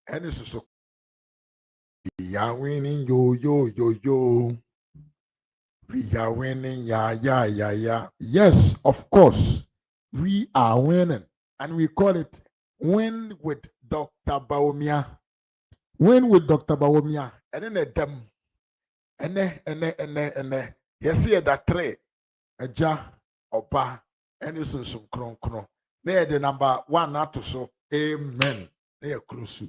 and this is so we are winning, yo. We are winning, yeah. Yes, of course, we are winning, and we call it Win with Dr. Bawumia. Win with Dr. Bawumia, and then them, and yes, here that three, a jar, oba, and this is some kron. Near the number 1 not to so, amen. Near close.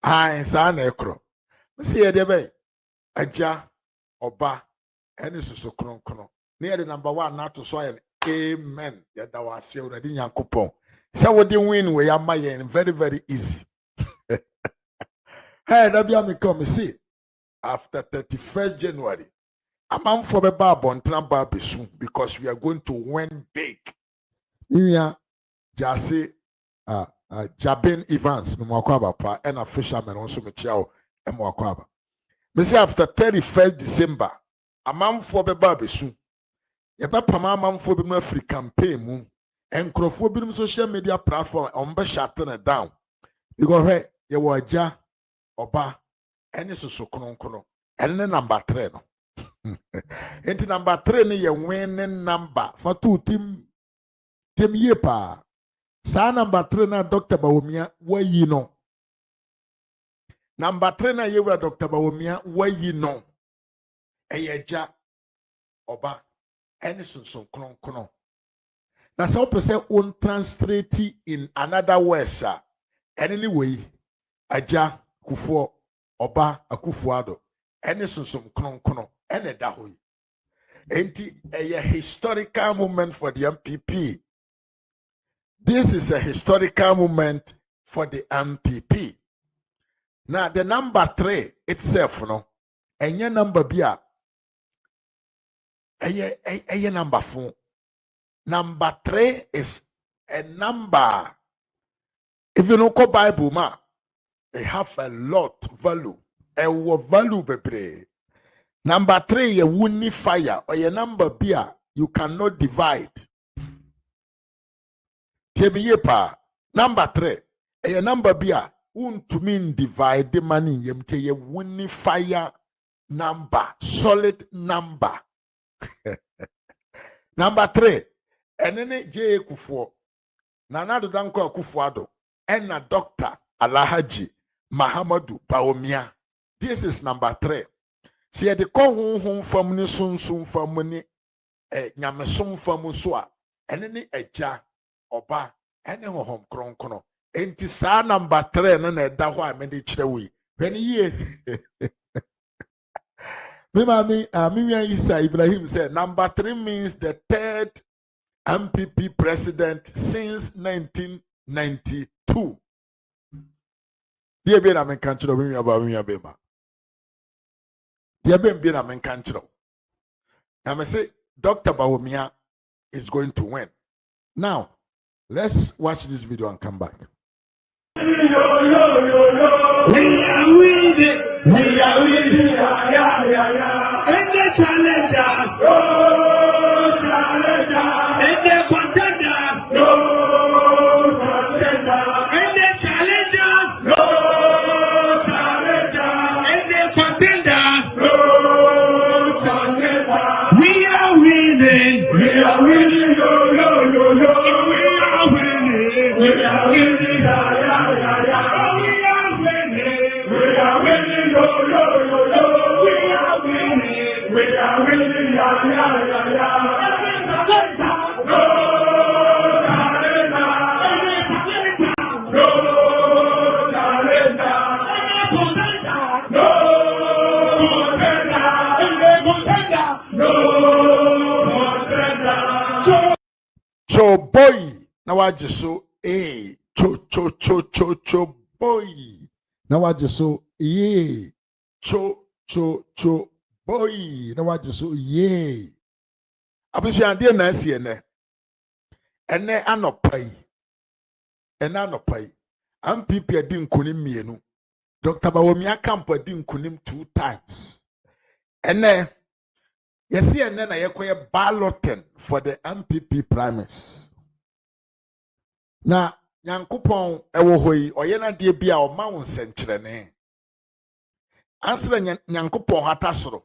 I san ekro. See a debe, a jar, oba. And this is so kron. Near the number 1 not to soil. Amen. Yet that was already young coupon. So what you win we are my very, very easy. Hey, that be me come see. After 31st January, I'm on for the bar on soon because we are going to win big. Mia Jase Jabin Evans, Mwakwaba, and a fisherman also Michao and Mwakwaba. Me say after 31st December. A man for the baby soon. A papa man for the free campaign moon and crofobin social media platform on be shutting it down. You go hey, you were ja oba and it's so kono and then number 3 no. Into number 3 ni ye winning number for 2 team yepa. Sa number 3 na Dr. Bawumia where you know. Number 3 na ye were Dr. Bawumia where you know. Eyeja oba any son kron. Na so person on translate in another words anyway aja kufuo oba akufuado any son kron ene da hoyi. Enti a historical moment for the MPP. This is a historical moment for the MPP. Now the number 3 itself no enye number bia a number 4. Number 3 is a number. If you don't call Bible, ma, they have a lot value. A value bebre. Number 3, you wouldn't fire or your number beer you cannot divide. Temiyepa. Number 3, a number beer to mean divide the money. You wouldn't fire number, solid number. Number 3, and then J. Kufuor, Nanado Danko Kufuado, and a Dr. Alhaji Mahamudu Bawumia. This is number 3. See, the call home from the soon from money, Yamasum from Musua, and then a jar, oba, and a home croncono. And this number 3, and then that why I made it away. When ye. Mimia Isa Ibrahim said number 3 means the 3rd MPP president since 1992. Dear Ben, I'm in country of Bawumia Bema. Dear Ben, I'm in country. I'm say Dr. Bawumia is going to win. Now, let's watch this video and come back. We are winning. And the challenger, no challenger. And the contender, no contender. And the challenger, no challenger. And the contender, no challenger. We are winning. We are winning. Yo. We are winning. We are winning. We are winning, yo. We are winning. We are winning, yeah. Every challenger, no challenger. Every challenger, no challenger. Every contender, no contender. Every contender, no contender. So boy, now I just so cho boy. Now I just so cho boy. Now I just so Abusi ande na asi ene. Ene anopai. MPP adi nkunim mienu. Dr. Bawumia camp adi nkunim 2 times. Ene yesi ene na yekoye balloting for the MPP primaries. Now Nyankopon ewo hoi oye na de bia o ma won senkyerene ansra Nyankopon hata soro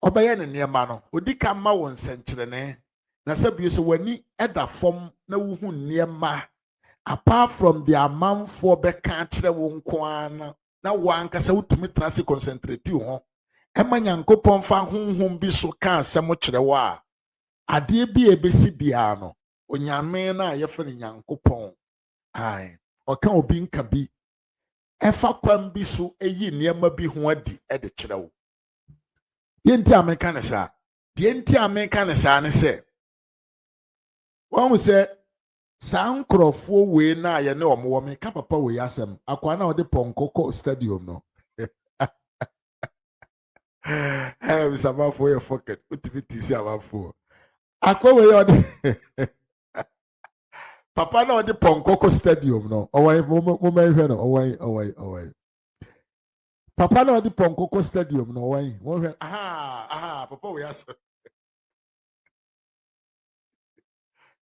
obeye ne niema no odika ma won senkyerene na sabio so wani eda fom na wuhu niema apart from the amanfo beka kire wo nko ana na wankasa wutumi trase concentrate ho ema Nyankopon fa honhom bi so ka asem kire wo a ade bi ebesi bia no onyame na yefe ne Nyankopon ai oka obi nka bi efa kwam bi so eyi niema bi ho adi de kire wo yenti ameka ne sa de enti ameka ne sa ne se won se sankrofo we na ye ne omo me ka papa we asem akwa na ode ponkoko stadium no eh sabafo ye pocket utiviti si abafo akwa we ode papa na ode ponkoko stadium no owai mo hwe no owai papa na ode ponkoko stadium no owai mo hwe papa we asem.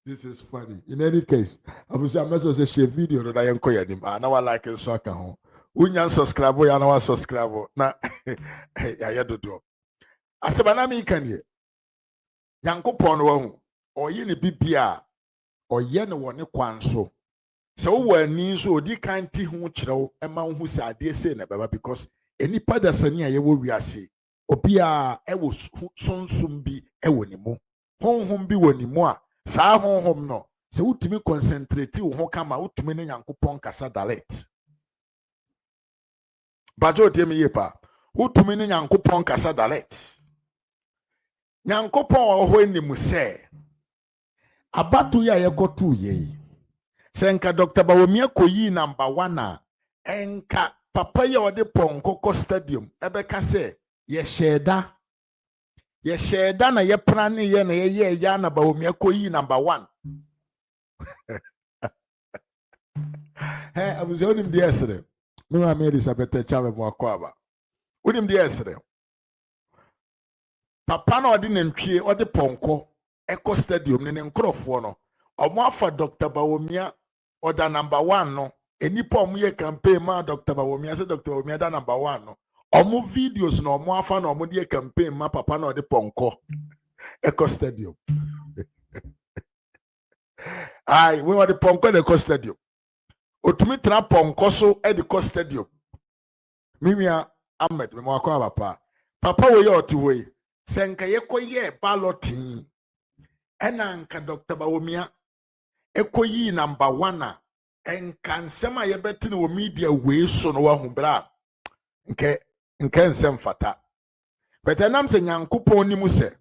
This is funny. In any case, I was say share video that I am koya dim. Now I like and so aka ho. Unya subscribe ya na wa subscribe na ya dodo. Asebana mi kan ye. Yankopon wo hu. Oye ne bibia. Oye ne woni kwan so. Se wo wani so odi kan ti hu kirew e ma hu sa ade se na baba because enipa da sani a ye wo wiase. Obi a e wo sunsum bi e wo ni mu. Honhom bi wo ni mu a saa honhom no se wutumi concentrate wo ho kama wutumi ne Nyankopon kasa direct bajo temi yepa wutumi ne Nyankopon kasa direct Nyankopon wo ho enimu se abatu ya yekotu ye se nka Dr. Bawumia koyi number 1 a enka papa ya ode Ponkoko stadium ebeka se ye sheda na ye prane ye na ye ya na Bawumia koyi number 1 I was on him yesterday. No, I made Elizabeth Chave Mwakwa. With him yesterday. Papa no didn't tree or the Ponko, Echo Stadium, and Encrofono, or more for Dr. Bawumia or the number 1 no. Any Pomye campaign, ma Dr. Bawumia, said Dr. Bawumia, the number 1 no. Or more videos no more fun or more campaign, ma Papa no the Ponko, Echo Stadium. Aye, we were the Ponko, Echo Stadium. Otumi tra Ponko so e the stadium. Mimia Ahmed me mwakwa papa we ye otiwe senka ye koye balloting ena nka Dr. Bawumia ekoyi number 1 a enka nsema ye beti no media we so no wa humbra nke nsem fata betanam se Nyankopon ni mu se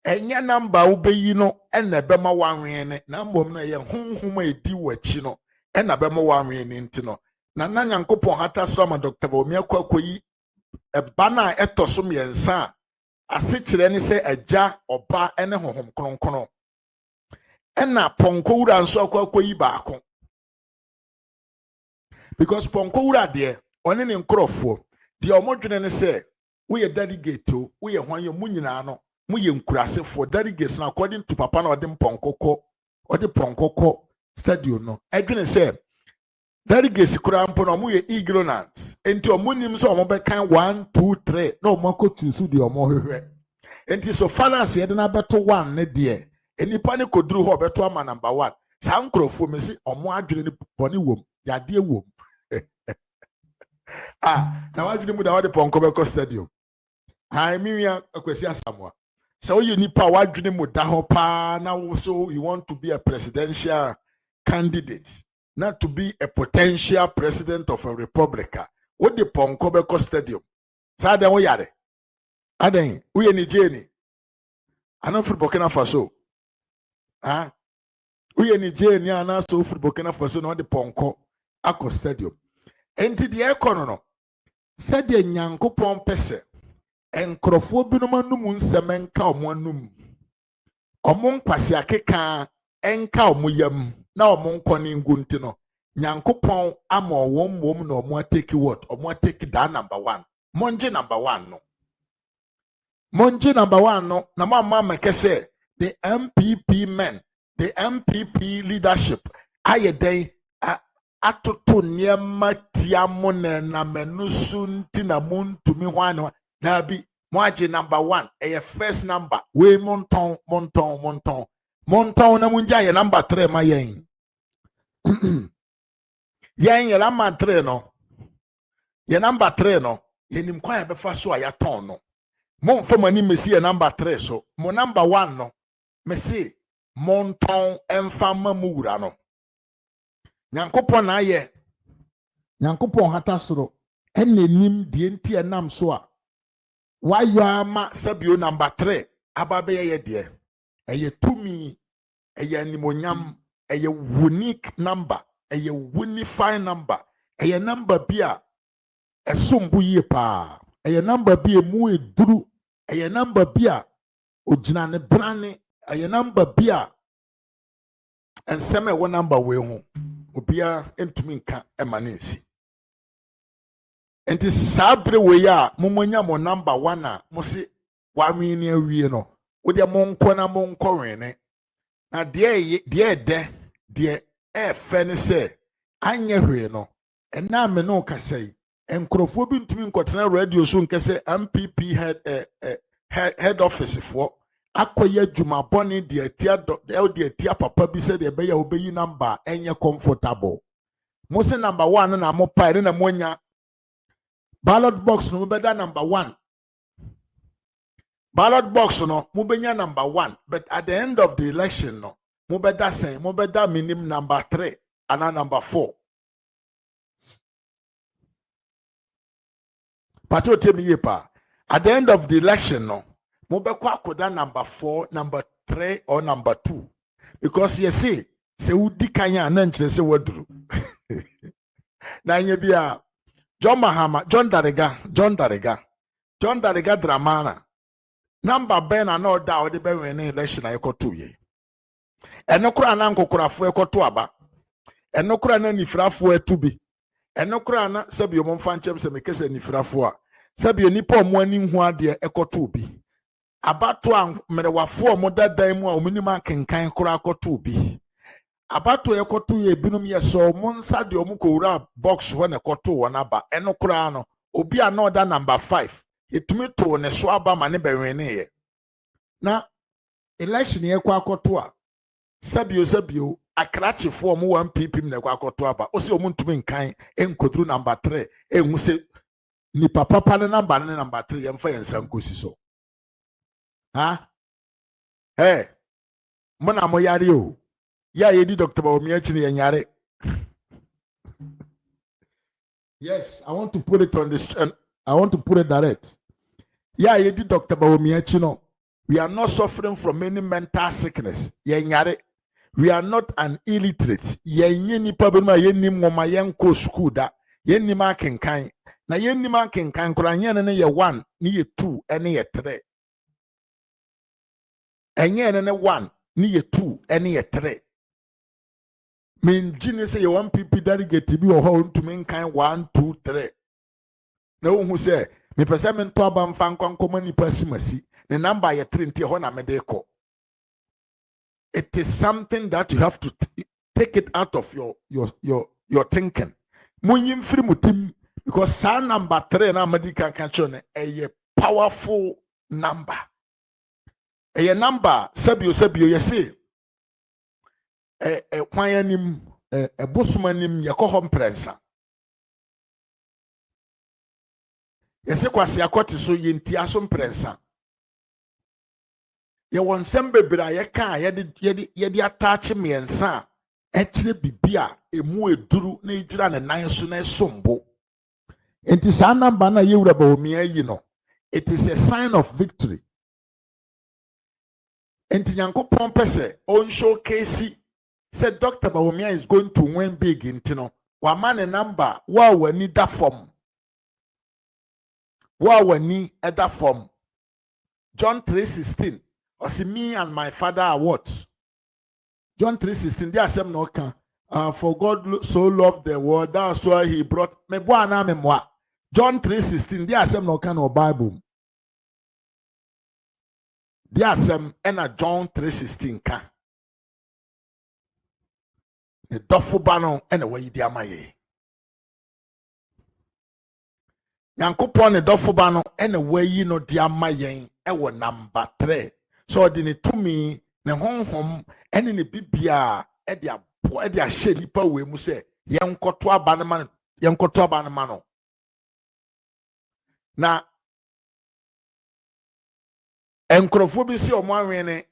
enya number wo beyi no ena bema wanwene na mbom na ye honhom edi wachi no ena bema wanwene ntino na Nyankopon hata so ma Dr. Bawumia kwakoyi bana etoso miensa ase kire ni se agya oba ene honhom kronkron ena Ponko wura nso akwakoyi baako because Ponko wura de one ne nkrofo de omodwene ne se we ye delegate o we ye hwan ye munyina no mu ye nkurasefo delegates na according to papa na ode Ponkoko stadium no edwene se delegates kura mpo no mu ye ignorant enti omunim so omobeka 1 2 3 na omakotu su de omohwehwe enti so finance ye de na beto 1 ne de enipa ne koduru ho beto ama number 1 sa nkrofo mesi omo adwene ne boni wom yade wom na wadwene mu da wade Ponko beko stadium miwia akwesi asamwa so you nipa wadwene mu da ho pa na so you want to be a presidential candidate not to be a potential president of a republic what the Ponko beko stadium sa den wo yare aden we ni jeni ana for Burkina Faso we ni jeni ana so for Burkina Faso no the Ponko akọ stadium enti de ekono no said the Nyankopon pese enkrofo binom anum nsem enka omo anum omo nkwase akeka enka omo yam na omo nkoni ngunti no Nyankopon ama won mom na omo take what omo take that number 1 monje number 1 no monje number 1 no na mama make say the MPP men the MPP leadership aye den atoto niema tiamo na menusu nti na muntumi hwan na bi mo age number 1 eye first number we monton na munja ye number 3 ma yen yen ye number 3 no ye number 3 no yenim kwa ya befa so ya ton no mo mfom ani mesi ye number 3 so mo number 1 no mesi monton emfama mu wura no nyankopon na ye nyankopon hata soro enenim die nti enam so a wayo ama sabio number 3 ababe ye de eye tumi eye animonyam eye unique number eye unifying number eye number bia esumbu ye pa eye number bia mu eduru eye number bia ogina ne brane eye number bia enseme wo number we ho obia entumi nka emanensi enti sabre we ya momonya mo number 1 a mo se wanwe ni awie no wo de monko na monko wene na de efe ne se anye hwe no ena me no kasai enkrofo bi ntumi nkotena radio so nkese MPP head office for akoye djuma boni de atia papa bi se de be ya obeyi number enye comfortable mo se number 1 na mo pa na mo nya ballot box no beda number 1 ballot box no mo benya number 1 but at the end of the election no mo beda minimum number 3 and number 4 pato temi yepa at the end of the election no mo be kwa akoda number 4 number 3 or number 2 because you see se udi kanya na nkyere se waduru na nye bia John Dariga Dramana number ben na no da odi be win election ayekoto ye enokura na nkokurafo ekoto aba enokura na nifrafo etubi enokura na sabio momfa nchem se mekese nifrafo a sabio nipa omo ani hu ade ekoto bi abato a merewafo omo dadan mu a omunima kenkan kora akoto bi abato ekoto ye binum ye so monsa de omo kowura box ho na ekoto wona ba enokura no obi a no da number 5 etumi to ne so aba ma ne bewene ye na election ye kwa akoto a sabio akrachifo omo 1 ppm na kwa akoto aba o se omo ntumi nkan enkodru number 3 enhu se ni papa ne number ne number 3 yemfa yensan kosi so ha mona mo yare o ya yedi Dr. Bawumia chine yenyare. Yes, I want to put it on this I want to put it direct. Yeah, yedi Dr. Bawumia chino. We are not suffering from any mental sickness. Yenyare. We are not an illiterate. Yenye nipa bema yenni ngoma yenko school da. Yenni ma kenkan. Na yenni ma kenkan kura nyene ne ye 1, ni ye 2, ene ye 3. Enye ne 1, ni ye 2, ene ye 3. Min jini say 1 pp delegate bi ho ntumi nkan 1 2 3 na wo say me pese me nto aba mfa nkwankoma ni pasimasi ne number ye 3 ntie ho na me de ko. It is something that you have to take it out of your thinking. Munyim free mutim because sa number 3 na medical kancho a powerful number. A number sabio you see kwayanim bosumanim yakoho mprensa yese kwase akoti so yenti aso mprensa ye wonsem bebira ye ka ye attach miensa ekire bibia emu eduru na egira ne nan so na esombo enti sa number na ye wura Bawumia yi no, it is a sign of victory. Enti Nyankopon pese on showcase said Dr. Bawumia is going to win big in Tino. Wa man number wa wani da form. Wa wani da form. John 3:16. Or see me and my father are what? John 3:16. There some no can. For God so loved the world, that's why he brought me boana me moi. John 3:16. There some no can or Bible. There some ena John 3:16 can. ne dɔfo ba no ɛna wayi di ama yɛ Nyankopɔn ne dɔfo ba no ɛna wayi no di ama yɛn ɛwɔ number 3 so ɔde ne tumi ne honhom ɛne ne bibia ɛde ahyɛ nipa wɔ mu sɛ yɛnkɔto aba no ma no na nkurɔfoɔ bi si ɔmo anwene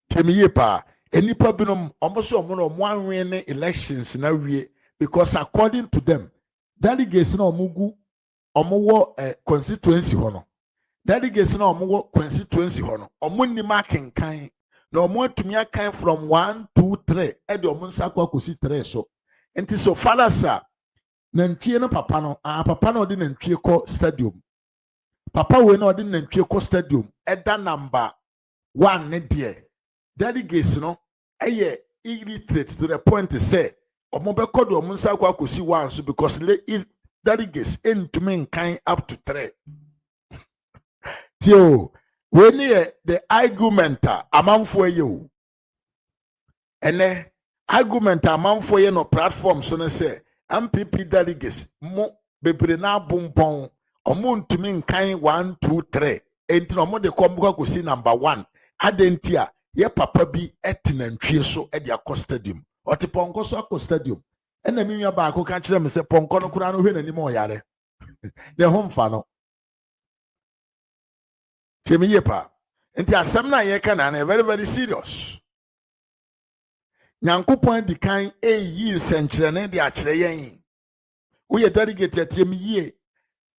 temiye pa enipa binom ɔmo so ɔmo no ɔmo anwene elections na wie because according to them delegates na ɔmo gu ɔmo wɔ constituency hɔ no delegates na ɔmo wɔ constituency hɔ no ɔmo nim akenkan na ɔmo atumi akan from 1 2 3 ɛde ɔmo nsa kɔ akɔsi 3 so nti so falasa nantwie no papa no papa no ɔde nantwie kɔ stadium papa we na ɔde nantwie kɔ stadium ɛda number 1 ne deɛ delegates no ɛyɛ illiterate to the point say ɔmo bɛkɔ de ɔmo nsa kɔ akɔsi 1 so because delegates ntumi nkan up to 3 tio we ne the argument amanfo yɛ o ene argument amanfo yɛ no platform so ne say MPP delegates mo bebre na bompon ɔmo ntumi nkan 1 2 3 enti na ɔmo de kɔ mo akɔsi number 1 adentia ye papa bi etinantwie so e de akɔ stadium ɔte pɔnkɔ so akɔ stadium ɛna minwa ba akɔ ka kyerɛ me sɛ pɔnkɔ no kura no hwɛ n'anim ɔyare de ho mfa no temiye pa nti asɛm na yɛ ka na very very serious Nyankopɔn di kan eyi nsɛnkyerɛne de akyerɛ yɛn woyɛ delegate temiye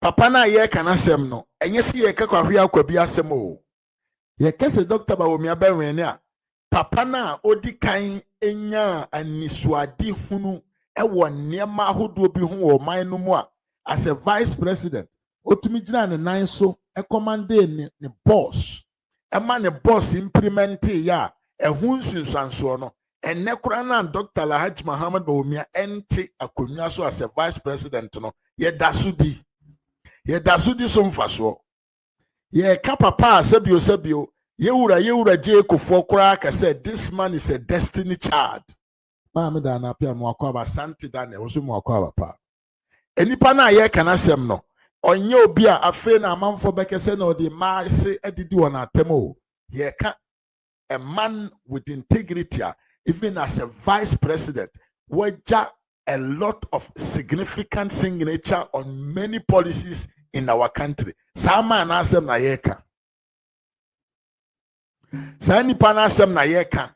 papa na yɛ ka na asɛm no ɛnyɛ sɛ yɛ ka kwahwe akwa bi asɛm o ye kese Dr. Bawumia benwene a papa na odi kan enya anisuade hunu ewo niema ahodo bi hu wo man no mu a as a vice president otumi gina ne nan so e commande ne boss e ma ne boss implement ya ehu nsunsanso no enne kura na Dr. Alhaji Muhammad Bawumia ente akonwa so as a vice president no ye dasudi so mfaso ye ka papa sabio yewura je kofo kura ka said this man is a destiny child ma me da na pia mo akwa santi da na woso mo akwa pa enipa na ye kana sem no onye obi a afe na amanfo bekese na odi ma se edidi wona atemo ye ka a man with integrity even as a vice president waja a lot of significant signature on many policies in our country sama na asem na ye ka Sani pana asem na ye ka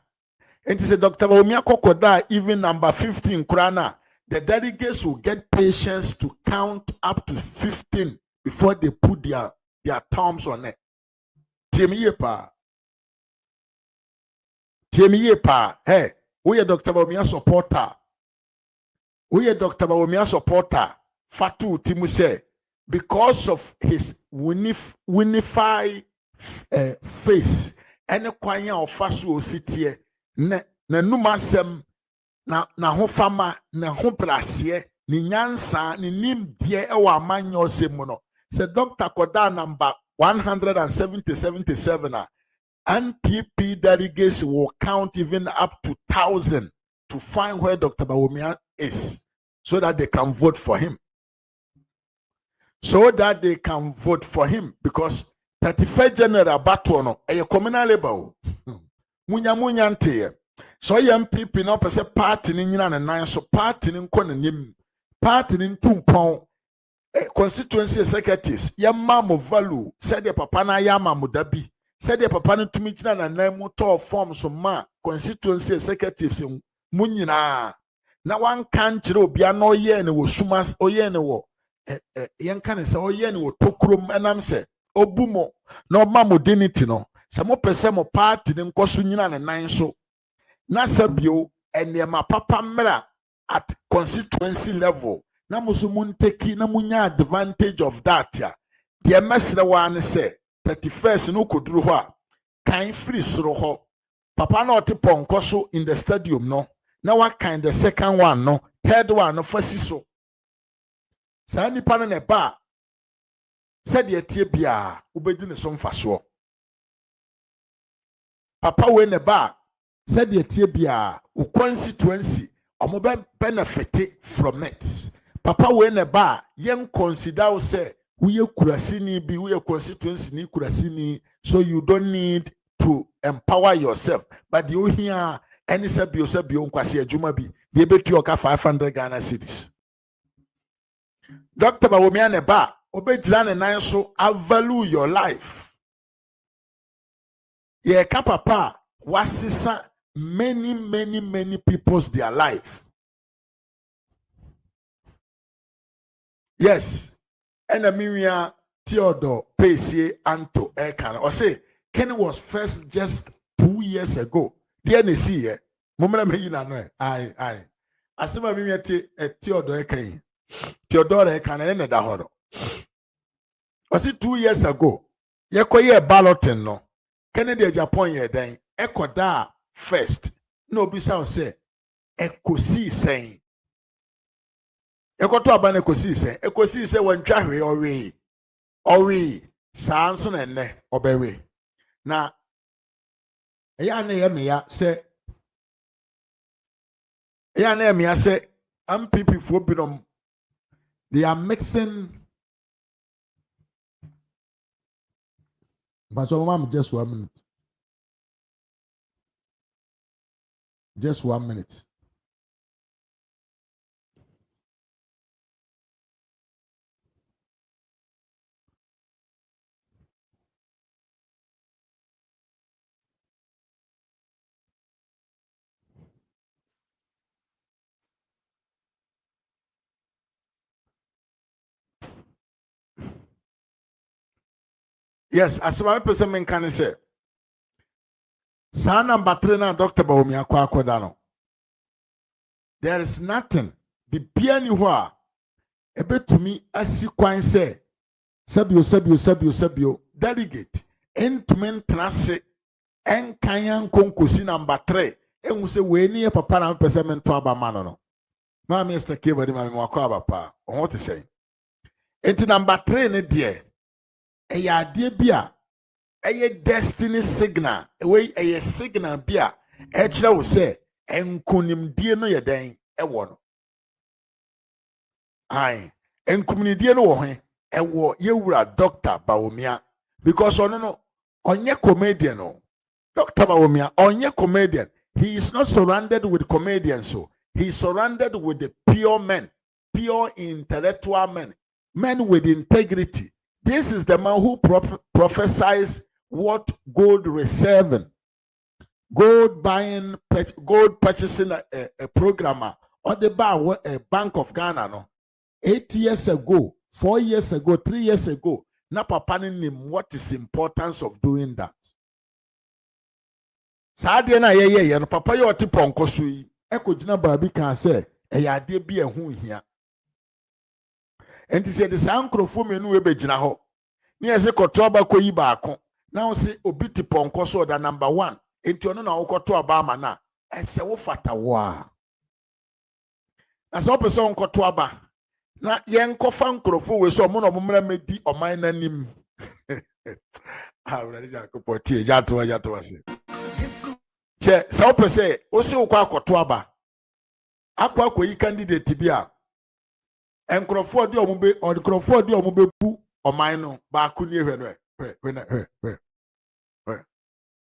enti say Dr. Bawumia kokoda even number 15 krana the delegates will get patience to count up to 15 before they put their thumbs on it. Tiemiye pa hey we are Dr. Bawumia supporter Fatu Timu say because of his unified face ene kwanya ofaso ositie na numasem na ho fama na ho brase ni nyansa ni nimdie e wa amanya osemu no se Dr. Koda number 177 NPP delegates will count even up to 1,000 to find where Dr. Bawumia is so that they can vote for him because 31st General Batono a communal labor. Munya nte. So MPP no pese party ni nyina na nan so party ni nko na nim. Party ni ntumpon constituency executives yamma mo value said the papa na yamma mo dabi. Said the papa no tumi gyina na nan mo to form so ma constituency executives mu nyina. Na wan kan kire obi ana oye ne wo sumas oye ne wo yenka ne se oye ne wo tokrom enam se obumo na ọma modernity no se mo pese mo party ne nkoso nyina ne nan so na sabio enema papa mra at constituency level na muso munteki na munya advantage of that ya de mesre wa ne se 31st no koduru ho a kan free soro ho papa na ote ponkoso in the stadium no na wa kan the second one no third one no fasi so sa nipa no ne ba said ye tie bia ubedi ne so mfaso papa we ne ba said the tibia o constituency omo benefit from it. Papa we ne ba yen consider say we kurasini bi we constituency ni kurasini, so you don't need to empower yourself. But you hear any sabi nkwasi adwuma bi de betu oka 500 Ghana cedis. Dr. Bawumia ne ba obejira ne nan so value your life. Ye ka papa wasisa many people's their life. Yes. And Emilia Theodore Pacey Anto Ekan. Or say Kenny was first just 2 years ago. Dear Nessie, Momma Mayina no. Aye. Asema Mimia Theodore Ekan. Theodore Ekan and the Horo. Was it 2 years ago? Yekoye balloting no. Kennedy Japan ye then Eko da first. No bisa say Eko si saying. Eko to abane Eko si say when twahwe owe saa nso na enne obewe na eya na ye meya say MPP for binom they are mixing. But so mom, just 1 minute. Just 1 minute. Yes, as my person can say. Sa number 3 na Dr. Bawumia kwa kodano. There is nothing. Bibia ni ho a ebetumi asi kwan say sabio delegate entumi ntrase enkan konkosi number 3 enwu se we ni papa na pese mento abama no. Ma Mr. Kebadi ma me wakwa abapa. On to say. Enti number 3 ne de eya ade bia eye destiny signal we eye signal bia e kire wo se enkunimdie no ye den e wo no. Ai enkunimdie no wo he e wo yewura Dr. Bawumia because no onye comedian no. Dr. Bawumia onye comedian. He is not surrounded with comedians, so he is surrounded with the pure men, pure intellectual men with integrity. This is the man who prophesies what gold reserving, gold buying, gold purchasing a programmer or the bar a Bank of Ghana no 8 years ago, 4 years ago, 3 years ago. Na papa him what is the importance of doing that. Saade na ye no papa yo ti ponko so yi ekogina baabi kan say eya ade bi ehu hia. Enti se de sankrofo menu we begina ho. Ni ese koto aba koyi baako. Na wo se obi ti ponko so da number 1. Enti ono na wo koto aba ama na ese wo fata wo a. Na so pese on koto aba. Na ye nkofa nkrofo we so mo no momra medi oman nanim. Ah, we dey akopoti e jato ase. Che sa wo pese o se wo kwa akoto aba. Akwa akoyi candidate bi a enkrofo de omube onkrofo de omube bu oman no ba ku ni ehwe no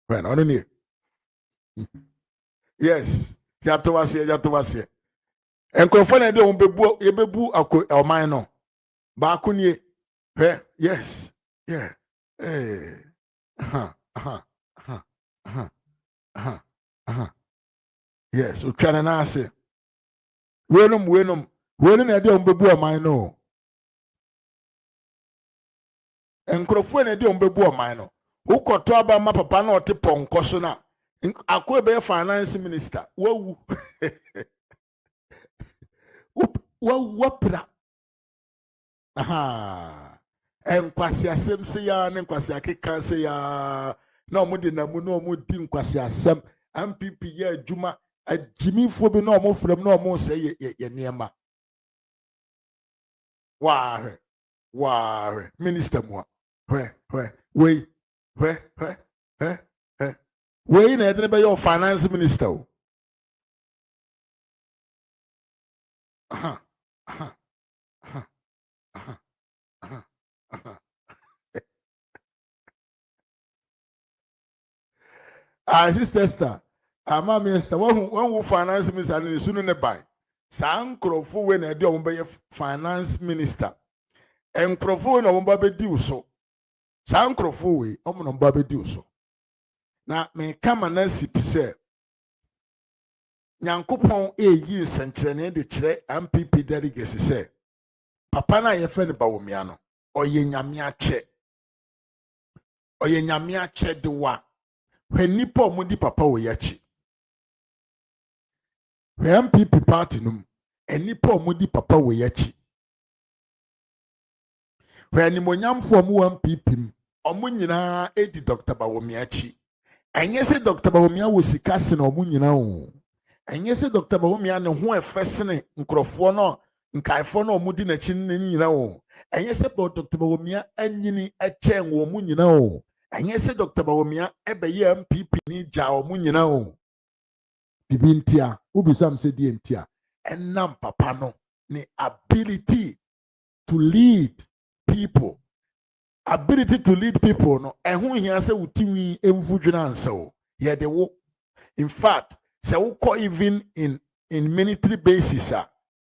we no ni yes jato wase enkrofo na de omube bu yebebu oman no ba ku ni yes yeah yes o twana na ase wenum na de ombebu oman no enkrofo na de ombebu oman no ukoto aba ma papa na ote ponko so na akwa be finance minister wawu wapra enkwasi asem se ya ne nkwasi akeka se ya na omudi namu na omudi nkwasi asem MPP ye adwuma ajimifo bi na omofrem na omo se ye niema wahwe minister mo we we na edene be your finance minister. Aha. Aha. Aha. Aha. Aha. Aha. Sister, ama minister, when we finance minister and sunu ne buy. Sa nkrofo we na de o be finance minister. Nkrofo na o be di so. Sa nkrofo we o mo no be di so. Na me kama na sipi se Nyankopon eyi nsenkyerene de kyerɛ MPP delegates se papa na ye fe ne Bawumia no oye nyame akyɛ de wa hwɛ nipa omudi papa wo yachi hwɛ MPP party num enipa omudi papa wo yachi hwɛ nimonyamfo omu MPP omu nyina edi Dr. Bawumia achi enye se Dr. Bawumia wo sika se na omu nyina o enye se Dr. Bawumia ne ho efesene nkrofo no nkaifo no omudi na chi ne nyina o enye se Dr. Bawumia anyini echen wo mu nyina o enye se Dr. Bawumia ebeye MPP ni ja omu nyina o bibi ntia ubisam se die ntia enam papa no ni ability to lead people no ehun hia se wutiwi emvudwena ansa o ye de wo in fact se wo even in military bases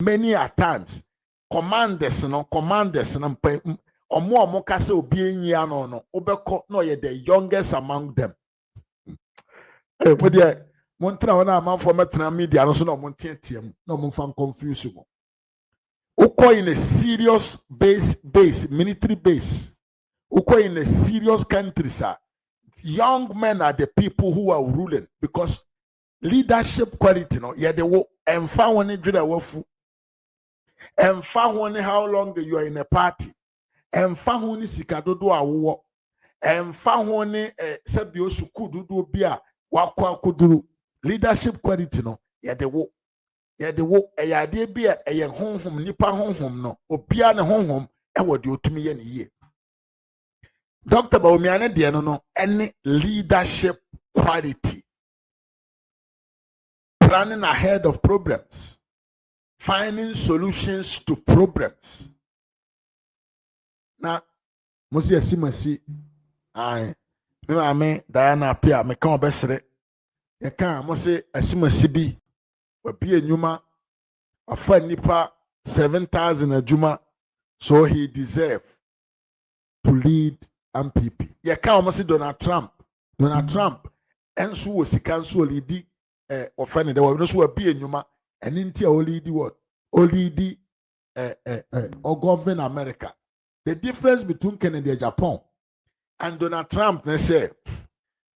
many a times commanders no omo ka se obi enyi no obekọ no ye the youngest among them podi montra wana amanfo metena media no so no montiatiam no monfan confuse mo ukọ in a serious base military base ukọ in a serious country sir young men are the people who are ruling because leadership quality no ye de wo emfa woni dwira wafu emfa woni how long you are in a party emfa woni sika dodo awo emfa woni sabi osuku dodo bia wakọ akoduru leadership quality no ye de wo eyade bia eye honhom nipa honhom no obia ne honhom wo de otumi ye ne ye Dr. Bawumia ne de no any leadership quality planning ahead of problems, finding solutions to problems. Now, Mosi Asimasi, me Diana Pia, me come besre. You can Mosi Asimasi bi, be a nyuma, a fan nipa 7,000 a juma, so he deserve to lead MPP. You can Mosi Donald Trump, and so was the council lead. Offended there was no be nyuma and intia only what only or govern America. The difference between Canada and Japan and Donald Trump, they say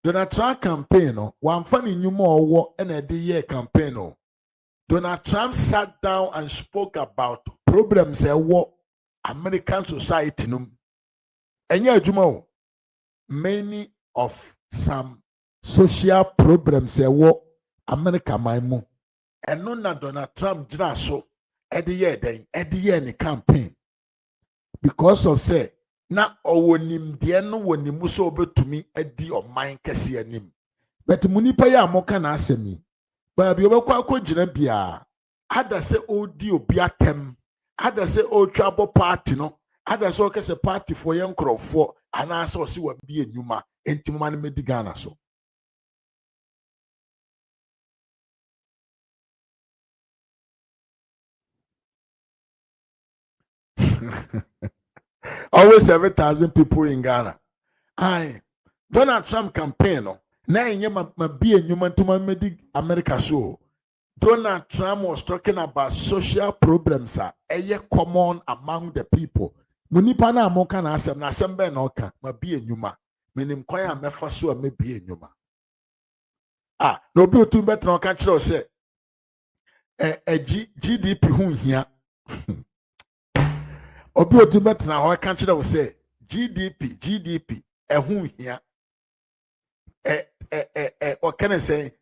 Donald Trump campaign one funny nyuma or and a year campaign. Donald Trump sat down and spoke about problems what American society and yeah Jumo many of some social problems what America maimu and no na Donald Trump jina so edi ni campaign because of say na owonim de no wonimu so obetumi edi oman kese anim but munipa ya amoka na asemi ba bi obekwa akogina bia ada se odi obi atem ada se otwa bo party no ada se okese party for yen krofo ana se osi wa bi enuma entimuma ne medi Ghana so always 7,000 people in Ghana. Donald Trump campaign na enye ma be enyuma ntuma medi America so. Donald Trump was talking about social problems common among the people. Munipa na amoka na asem be na oka ma be enyuma. Menim kwan a mefa so a me be enyuma. No be otu bet na oka kire o say GDP hu hia. Obi otu betna ho ka kire wo say GDP ehun hia o can say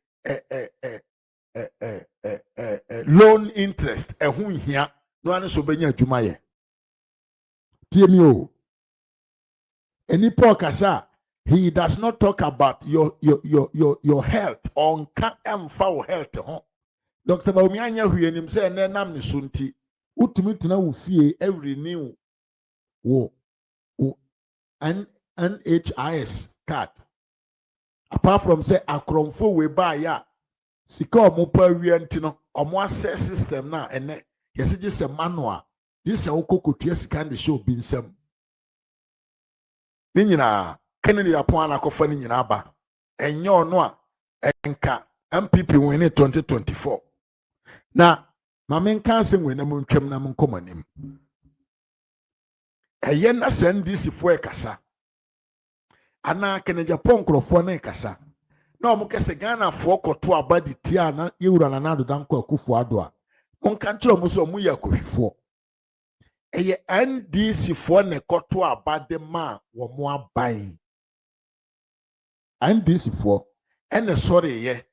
loan interest ehun hia no ane so benya adwuma ye tie mi o eni Paul kasa He does not talk about your health or foul health. Dr. Bawumia nya hwie nim say na nam ne so nti utumi tena wo fie every new wo NHIS card. Apart from say akromfo we buy ya sika omo pa wie nti no omo access system na ene yesi je se manual this e okokotua sika de show bi nsam ni nyina Kennedy apon anakofa ni nyina ba enye ono a enka MPP win 2024 na mamenka asem we na montwam na monkomanim eye na sendisi fo ekasa ana Kennedy apon krofo na ekasa na omo kese Ghana fo koto abadi tia na yewura na nado danko akufo ado a monka nkyere omo so omo yakohwifo eye NDC fo ne koto abade ma wo mo aban NDC fo ene sori ye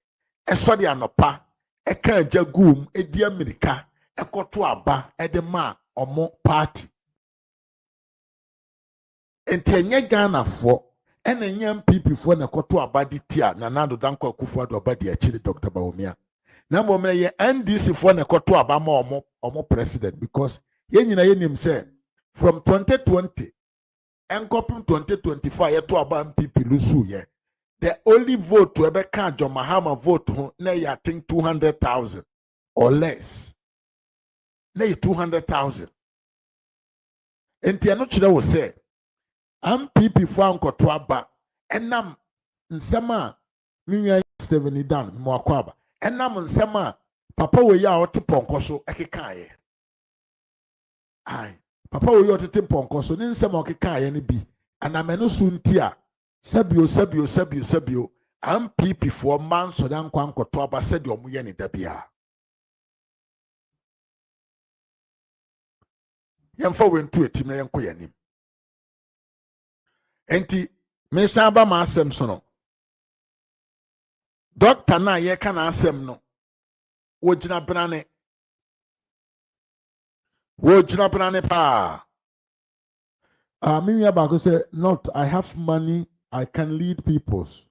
esori anopa eka jagum edi America ekoto aba ede ma omo party enti enye Ghana fo ene nye MPP fo ne koto abadi tia na nado danko akufo ado abadi akiri Dr. Bawumia na mo ye NDC fo ne koto aba ma omo president because ye nyina ye nim say from 2020 enkopim 2025 ye to aba MPP lusu ye the only vote to ever count John Mahama vote na I think 200,000 or less na 200,000 enti eno kire wo say MPP fo ankoto aba enam nsema minwa Steven Dan mo akwaba enam nsema papa we ya oteponko so ekekaaye ai papa we ya oteponko so ni nsema okekaaye ne bi anameno su ntia sabio MPP fo man so dan kwa ankoto aba sedi omuye ne dabia yemfa wentu etim na yenko yanim enti me saba ma asem so no doctor na ye ka na asem no wojina brane pa me about say not I have money I can lead peoples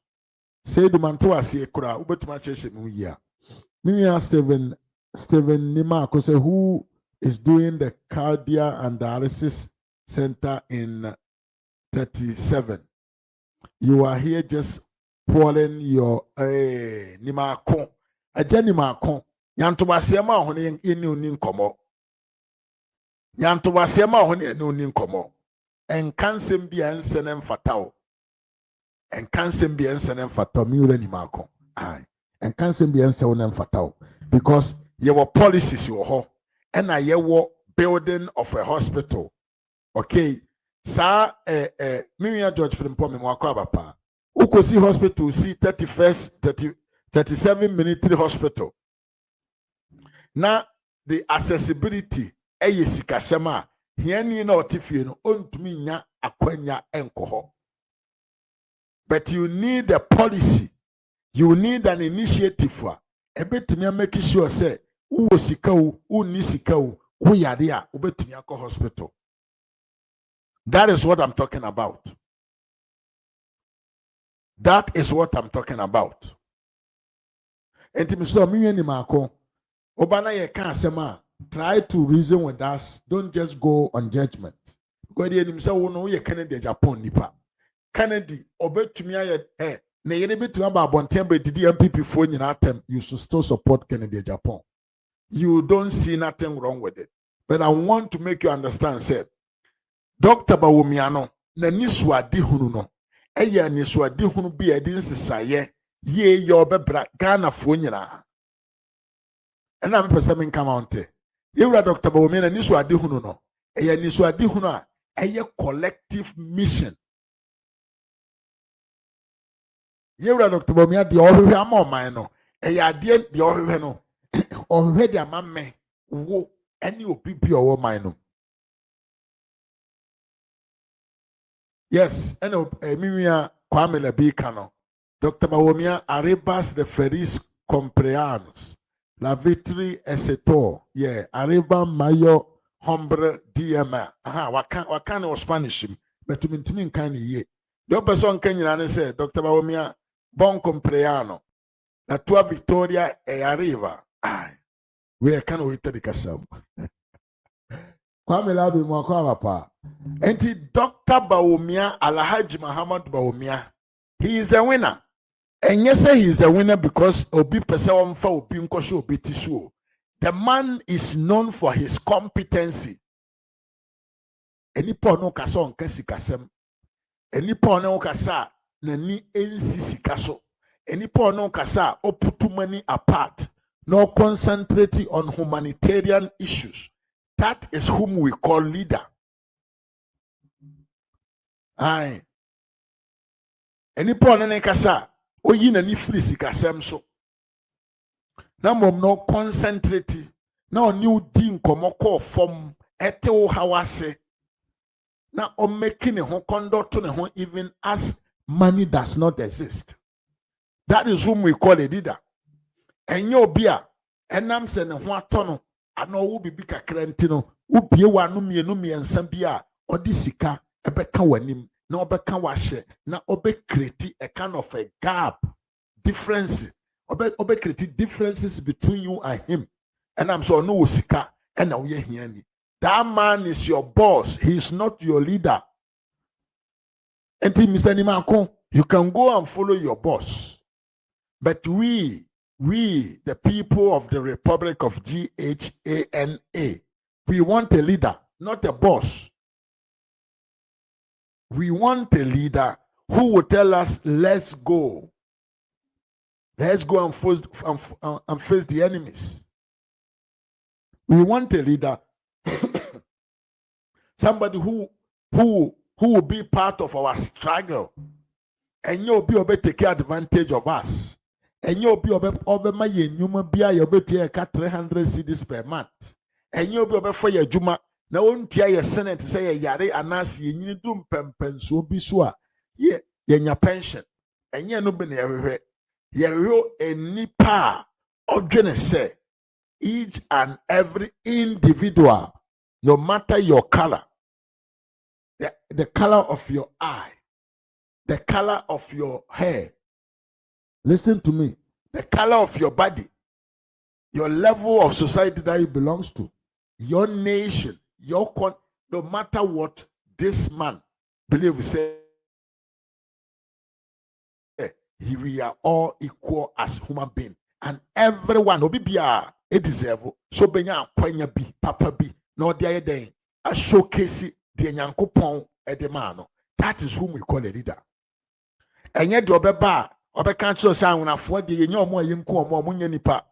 say the man to ase kura ubetuma chese mu ya me Steven Nima ko say who is doing the cardiac and dialysis center in 37 you are here just pouring your Nima ko aja Nima ko nyanto basema ho ne eni oni nkomo nyanto basema ho ne eni oni nkomo enkansem bia ensene mfatao enkansem bia ensene mfatao mi ura Nima ko ai enkansem bia ensene mfatao because your policies wo ho and na yewo building of a hospital okay sa Miriam George Frimpong me mwakwa abapa ukosi hospital see 37 military hospital na the accessibility sikasema hiani na otifie no ontumi nya akwanya enkoho but you need a policy you need an initiative ebetimi make sure say uwo sika u ni sika u yade a obetimi akọ hospital. That is what I'm talking about. That is what I'm talking about. Enti so mi ni mako obana ye ka asema try to reason with us, don't just go on judgment. Because the enim say wo no ye Kennedy Japan nipa. Kennedy obetumi aye na ye betumi ba abonten ba didi MPP fo nyina atem you should still support Kennedy Japan. You don't see nothing wrong with it. But I want to make you understand say Dr. Bawumia no na niswadi hunu no eya niswadi hunu bi edin sesaye ye obebra Ghana fo nyina ena me pese me nkamante yewura Dr. Bawumia na niswadi hunu no eya niswadi hunu a eye collective mission yewura Dr. Bawumia de ohwehwe ama oman no eya de ohwehwe no ohwehwe de ama me wo eni obi bi owo man no. Yes, and Mimia Kwame Labicano, Dr. Bawumia Arribas de Feris Compreanos, La Vitri Esetor, yeah, Arriba Mayo Hombre DMA. Aha, what kind of Spanish, but to maintain kind of ye. The person can say, Dr. Bawumia, bon compreano, la tua Victoria e arriva. We can wait the kasam. Kwame Labi Mwakwa pa. Enti Dr. Bawumia Alhaji Muhammad Bawumia, he is a winner. And yes, he is a winner because Obi Pesawam fa Obi Nkosho Obi Tishu. The man is known for his competency. Any no kasa on kasi kasem. Any no kasa nani NCC kaso. Any no kasa oputu money apart. No concentrating on humanitarian issues. That is whom we call leader. Aye. Any no kasa oyi nani free sikasem so. Na mom no concentrate. Na new din komoko from etewo hawase. Na o making a conduct to the even as money does not exist. That is whom we call a leader. And your beer, and I'm saying what tono, I know who be bika crentino, who be one numi and sambia, or disika, a beka wanim, no beka washe, na obe create a kind of a gap, difference, obe create differences between you and him. And I'm so no sika, and now you're here. That man is your boss. He is not your leader. And Mr. Nimako, you can go and follow your boss. But we, the people of the Republic of GHANA, we want a leader, not a boss. We want a leader who will tell us, let's go. Let's go and face the enemies. We want a leader. Somebody who will be part of our struggle, and you'll be able to take advantage of us, and you'll be able to my human be able to 300 cedis per month, and you'll be able for your juma. Now, won't your senate say yare anas you do so be sure ye your pension, and you no be everywhere. You any power of say each and every individual. No matter your color, the color of your eye, the color of your hair, listen to me, the color of your body, your level of society that you belongs to, your nation, no matter what this man believes, say, we are all equal as human beings, and everyone obibia it deserve so benya kwanya bi papa bi. No, the other day, a showcase the Yankopon at the man. That is whom we call a leader. And yet, the Obeba, Obekancho sound of what the more Yinko more Munyanipa.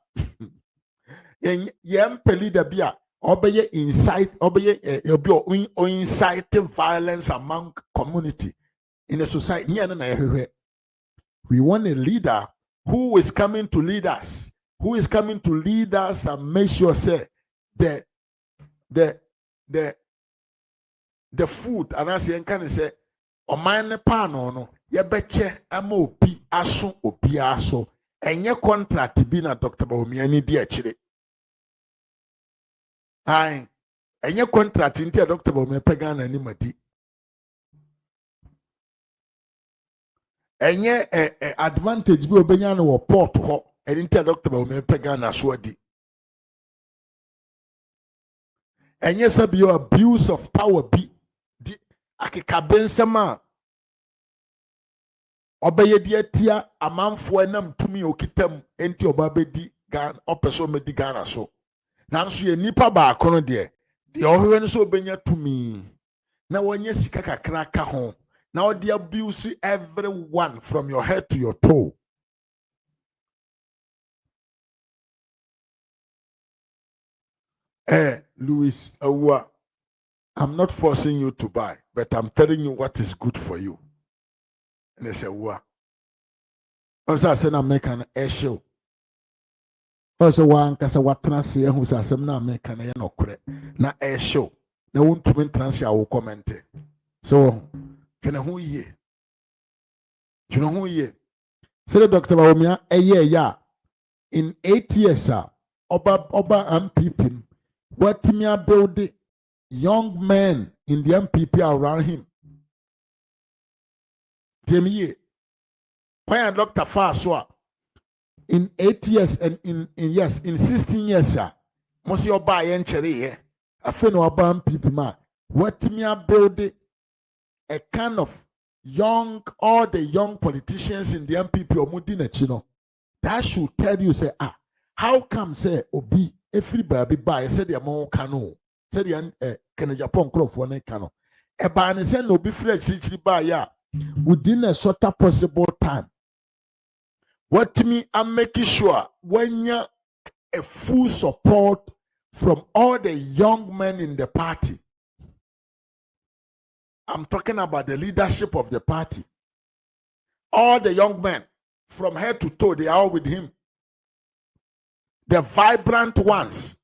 Yam leader beer, obey incite, obey inciting violence among community in a society. We want a leader who is coming to lead us, and make sure say the food, and as you can say, o man pan no ye beche ama obi aso obi aso enye contract bi na Dr. Bawumia ni di akire ai enye contract nti Dr. Bawumia pega na ni madi enye advantage bi obenya no wo port ho nti Dr. Bawumia pega na so adi. And yes, your abuse of power be akikabensema obeye dia tia amanfo enam tumi okitam enti obabedi gan opeso medi Ghana so nanso ye nipa ba akono de ohwe no so obenya tumi na wonye sika kakra ka ho na odi abuse everyone from your head to your toe. Louis Awa, I'm not forcing you to buy, but I'm telling you what is good for you. And they say, Awa. Also, I said, I'm making an air show. Also, one case of what transfer who says, I'm not making a no correct. Not air show. They won't to transfer, I will comment. So, can I who ye? You know who ye? Say, Dr. Bawumia, a year, yeah. In 8 years, sir, Oba MPP. What me build young men in the MPP around him. Jemie, when Dr. Faswa in 8 years and in 16 years, must you buy and cherry? A friend of people, ma, what me build a kind of all the young politicians in the MPP or Mudina Chino. That should tell you, say, how come, say, Obi, everybody buy, said the amount canoe, said the Canada Japan crop for a canoe. A ban said no be fresh, richly buy, ya within a shorter possible time. What me, I'm making sure when you're a full support from all the young men in the party. I'm talking about the leadership of the party. All the young men, from head to toe, they are all with him. The vibrant ones.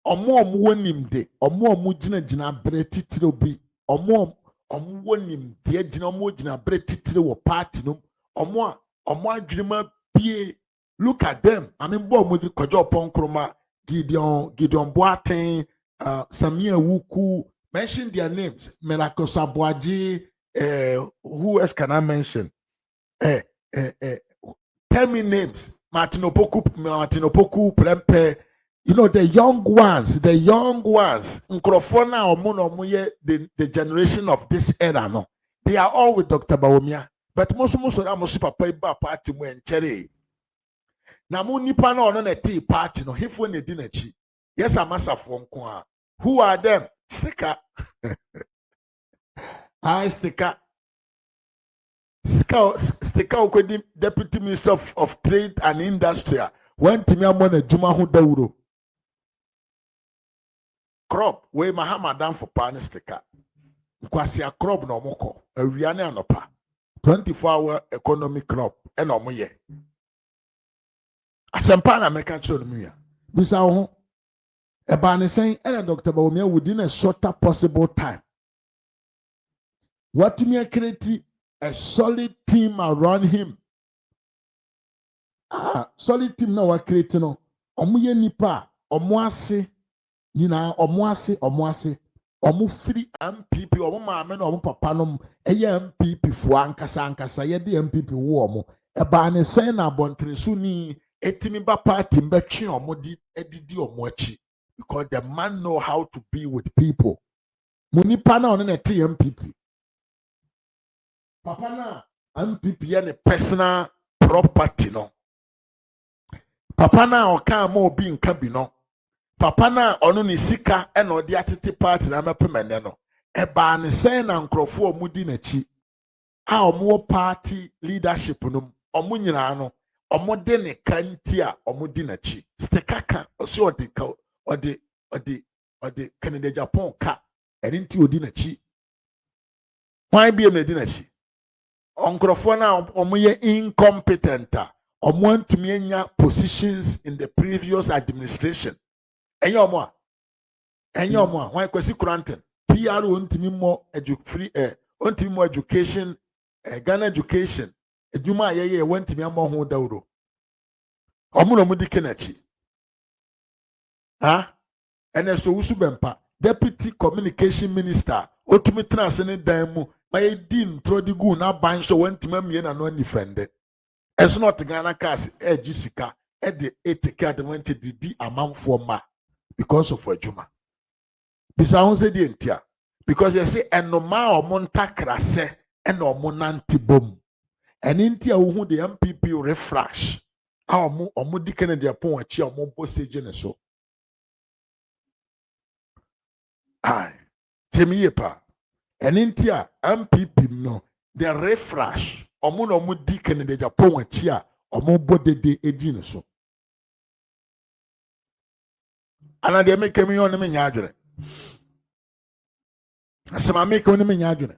Omo wonim de, omo jina bre titire obi, omo wonim de jina omo jina bre titire wo party no, omo adwuma bie. Look at them. I mean, bo mo di kojo ponkroma, Gideon Boateng, Samia Wuku. Mention their names. Miracle Sabwaji. Who else can I mention? Tell me names. Martin Opoku, Prempe. You know, the young ones. Nkrofona omuye, the generation of this era, no. They are all with Dr. Bawumia. But most of them are papa iba party when cherry. Na mu nipa na ono na tea party no. Hifo ne di na chi. Yes, I'm a who are them? Sticker. I sticker. Sticker Deputy Minister of Trade and Industry. When Timia Mone Juma Hudauro. Crop, we Mahamadan for pan sticker. Kwasi a crop no moko. A Riane anopa. 24-hour economic crop. Eno moye. Asempana meka chon muya. Bisa ho. Ebane saying, and Dr. Bawumia within a shorter possible time. What me create a solid team around him. Solid team now create no. Omuye nipa, omuase, omuase. Omu free MPP, omu maame no omu papa no eye MPP fo ankasa ye de MPP wo omu. Ebane saying na bontene so ni etimi ba party mbetwe omu di edidi omu achi. Because the man know how to be with people. Munipa na on a MPP. Papa na MPP and a personal property no. Papa na oka mo bi nka bi no. Papa na onu ni sika e no de atete party na mepemene no. Eba ne sen na nkrofo omudi na chi. A omo party leadership no. Omo nyina no. Omo de ne kanti a omudi na chi. Stekaka oso odika Ode Canada Japan ka erinti odi na chi. Why be na di na chi? Onkrofo na omoye incompetent. Want to enya positions in the previous administration. Enyo mo why kwesi Kuranten. PR ontimi mo education, Ghana education. Eduma ye wantimi amo ho dawro. Omo no mudi kenachi. And so Usubempa, Deputy Communication Minister, Otumi Transcending Damu, my dean Trodigu na banjo went to me and no defended. As not Ghana cast, Jessica, the 8 card went to the amount for ma because of Juma. Bisa said the entire because they say and no ma or montakrase and no monanti bomb. And Intia who the MPP refresh. Our mo or modican their point, chia more postage and so. Aye, Temiepa, and Intia, MPP no, the refresh, or mono deacon in the Japan chia, or more body de edinoso. And I make me on the minadre. As I make on the minadre.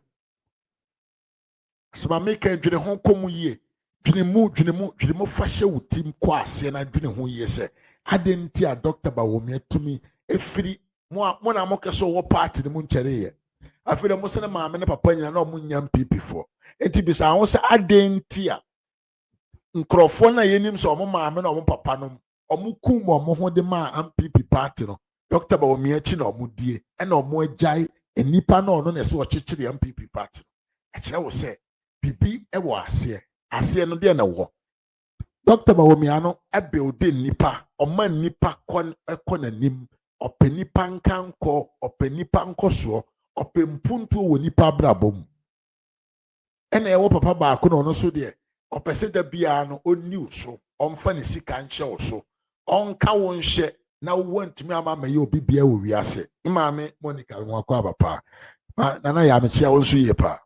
As I make a dream home come ye, dream mo fashion with Tim Quasi and I dream who ye say. I didn't hear Dr. Bawumia to me a free. When I'm okay, so what party the Muncheria? I feel the most of the man and papa and no munyam people for. It is I was a dentia. Crofona yenim so mamma or papa or mukum or mo de ma and PP party no. Dr. Bawumia chino mudie and no more jai and nipa no as what chichi the MPP party. I will say bibi ewo ase no de na wo Dr. Bawumia no build nipa oma nipa kon nanim ope nipa nkanko ope nipa nkoso ope mpuntu wo nipa brabom ena ewo papa ba ko no so de opese da bia no oni so omfa ne sika nhye wo so onka wo nhye na wo ntumi ama ma ye obi bia wo wiase maame Monica nwakwa papa na ya me chia wo so ye pa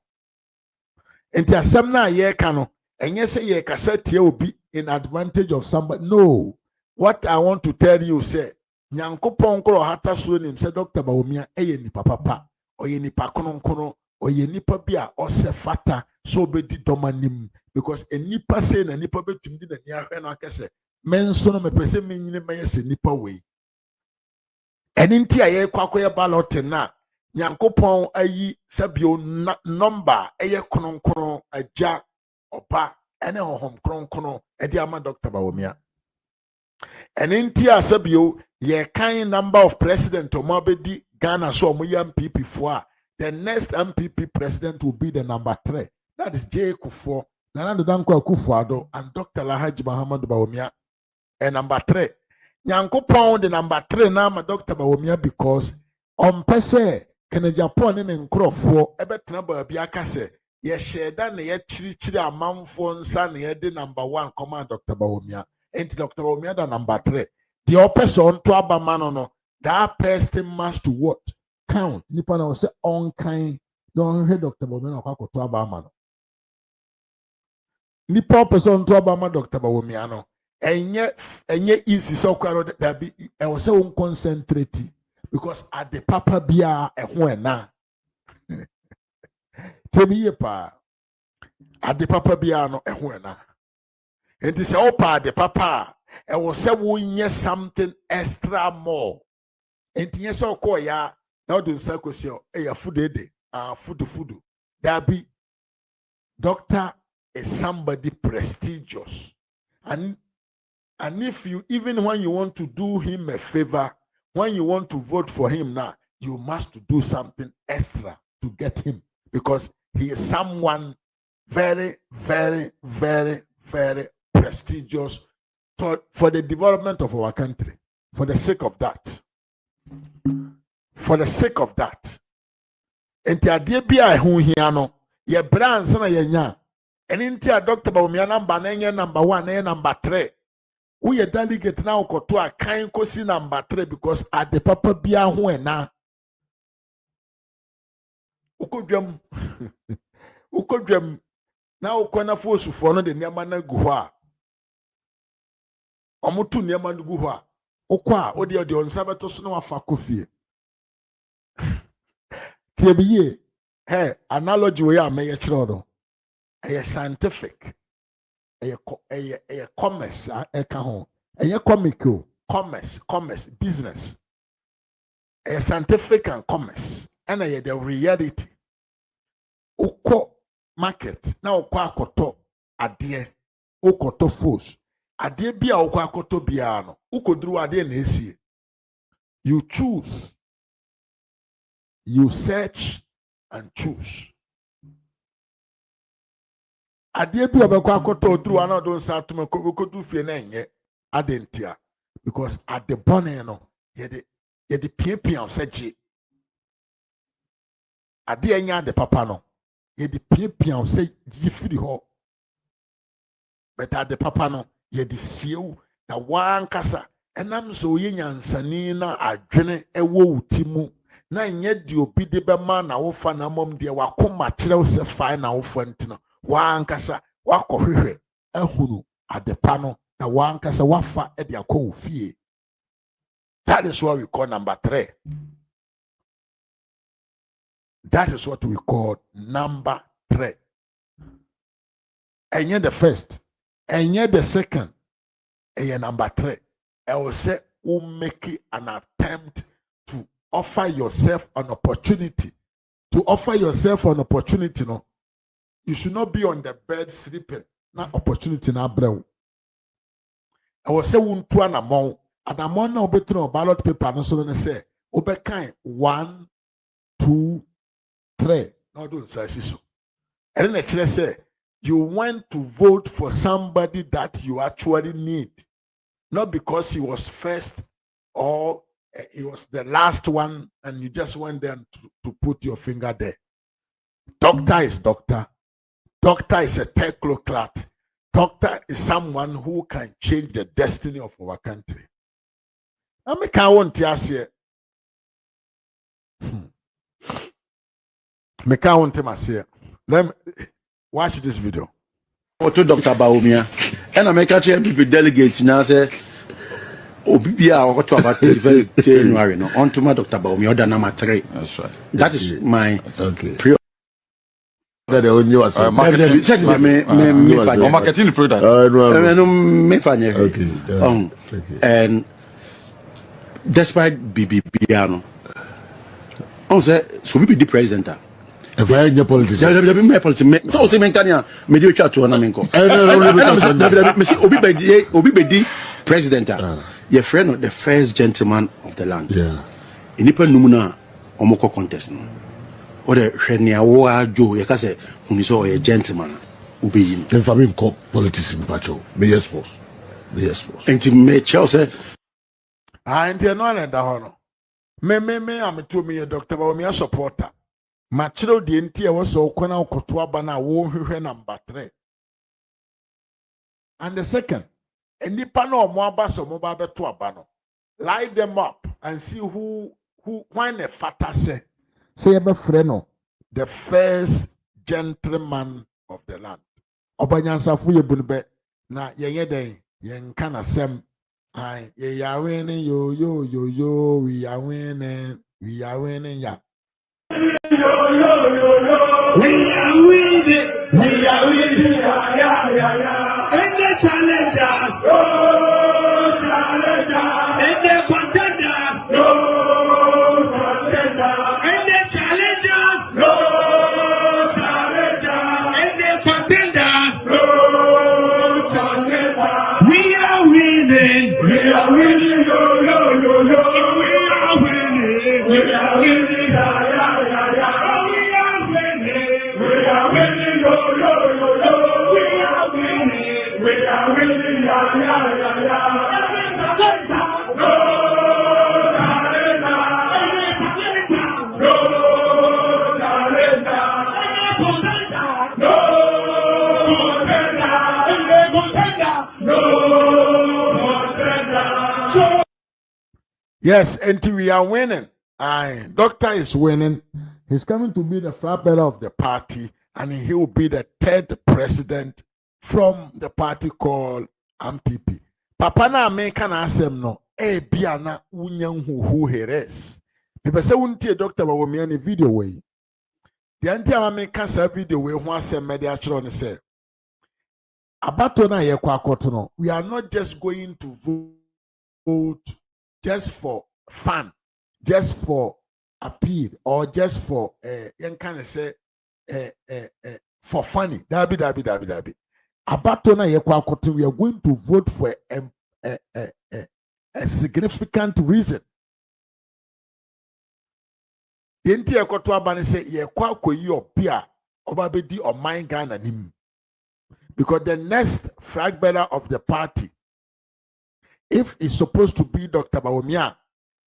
enti asem na ye ka no enye se ye kasa tie obi in advantage of somebody. No, what I want to tell you say nyankopon kro hata so nim say Dr. Bawumia eye nipa papa oye nipa kono oye nipa bia ose fata so obedi domanim because enipa say na nipa betim di na ni ahwe no akese menso no mepese menyine meyese nipa we eni nti aye kwakoye ballot na nyankopon ayi sabio number eye kono aja oba ene honhom kronkrono edi ama Dr. Bawumia enti asabio ye kan number of president o mabedi Ghana so mo MPP for the next MPP president will be the number 3 that is J Kufuor Nana Danko Akufo-Addo and Dr. Alhaji Muhammad Bawumia and number 3 nyankopon the number 3 na ma Dr. Bawumia because on pese kene Japan ne nkrofo ebetena ba bia ka se ye sheda na ye chirichiri amanfo nsa na ye de number 1 command Dr. Bawumia enti Dr. Bawumia da number 3 the person to abamano no that person must to what count nipa na say on kind don he Dr. Bawumia na kwa to abamano nipa person to abama Dr. Bawumia no enye easy so kwa no that be e was say on concentrate because at the papa bia ehwo na Tebiye pa ade papa bia no ehwo na enti se opa ade papa e wo se wo nye something extra more enti nye so ko ya na odun sakosi e ya food food that be doctor is somebody prestigious and if you even when you want to do him a favor when you want to vote for him now you must do something extra to get him because he is someone very, very, very, very prestigious for the development of our country. For the sake of that. For the sake of that. Enti ade bia ehun hia no, ye brands na ye nya. Eni nti a Dr. Bawumia number na ye number 1 na ye number 3. Wo ye delegate na okoto akan kosi number 3 because at the papa bia ho na ukodwam na ukona fosufo no de niam na gu ho a omotu niam na gu ho a ukwa odi onsa beto so na wafa kofie tiebiye analogy we am ye kire no scientific commerce ka ho comical commerce business scientific and commerce and the reality uko market na uko akoto ade ukoto force ade bia uko akoto bia no ukoduru ade na esie you choose you search and choose ade bia obekọ akoto oduru ana do nsa atuma kodu fie na enye adentia because at the bonnet no ye de piapia oseje ade anya de papa no ye de piapia ose gifiri ho but at the papa no ye de siew na wankasa enam so ye nyansani na adwene ewo utimu na nye di obi de be ma na wo fa na mom de wakoma kire wo se fa na wo fa ntina wankasa wakohwehwe ahunu adepa no na wankasa wafa e de akọ fie. That is what we call number 3. That is what we call number 3. And yet the first, and yet the second, and yet number 3. I will say, who make an attempt to offer yourself an opportunity. To offer yourself an opportunity, no. You should not be on the bed sleeping. Not opportunity na brew. I will say, won't an amount. At amount na obetro ballot paper no so na say, obekan 1, 2, 3. No do say so. And then say You went to vote for somebody that you actually need, not because he was first or he was the last one and you just went there to put your finger there. Doctor is doctor. Doctor is a technocrat. Doctor is someone who can change the destiny of our country. I make I want to ask you. Make I want to ask you. Let me watch this video. To Dr. Bawumia, and I make a NPP delegates now say, Obibia or to about 25 January, no, on to my Dr. Bawumia, order number 3. That's right. That is my Okay. Marketing product. And despite BBPiano, on say so be the president. If I had politics, so say menkania mediocre to anamenko. Obi president. Your friend the first gentleman of the land. yeah. Inipa numuna omoko contest no. Or the hwenia wo Joe ye ka say huni so a gentleman obeyi. Then for me, call politics in Pacho. Be yes, boss. Be yes, boss. Enti me Chelsea. And you know that hono. Me am to me Dr. Bawumia supporter. Machiro di enti e was so kwana okoto aba na wo hwehwe number 3. And the second, enipa na omo aba so mo ba beto aba no. Line them up and see who when a fata say you be freno the first gentleman of the land. Obanyansafu ye bunbe na ye den ye nka na sem ai ye are winning yo we are winning ya. We are winning, yeah. And the challenger, oh, challenger. And the contender, no contender. And the challenger, no challenger. And the contender, no contender. We are winning, yo. We are winning, yeah. We are winning, yo. We are winning, yeah. Every talent, no talent, no talent, no contender. Yes, and we are winning. Aye, Doctor is winning. He's coming to be the flag bearer of the party, and he will be the 3rd president from the party called MPP. Papa na America na asem no, bia na unyan who heres. People say untie Dr. Bawumia ni video way. The anti-America sa video way who asem media chiro ne say. Abato na ye kwa akoto no, we are not just going to vote just for fun, just for appeal, or just for for funny. Dabi. Abato na ye kwa akoto, we are going to vote for a significant reason. Yenti akoto abane say ye kwa akoyi opia obabedi o mind Ghana nim. Because the next flag bearer of the party, if it's supposed to be Dr. Bawumia,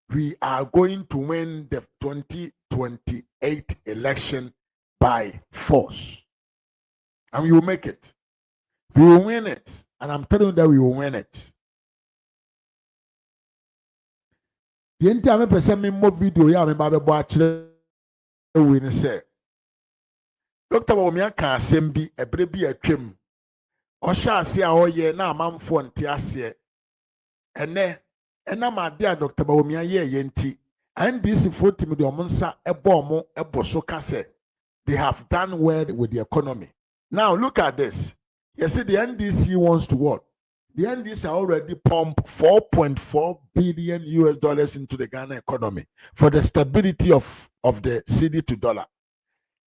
we are going to win the 2028 election by force. And we will make it. We will win it. And I'm telling you that we will win it. The entire person me more video ya me babe bo akire we ne say Dr. Bawumia ka asem bi ebre bi atwam o sha ase a oye na amanfo nte ase ene ma dia Dr. Bawumia ye yenti and this 40 million monsa ebo so ka say they have done well with the economy. Now look at this. You see the NDC wants to what? The NDC already pumped $4.4 billion into the Ghana economy for the stability of the cedi to dollar.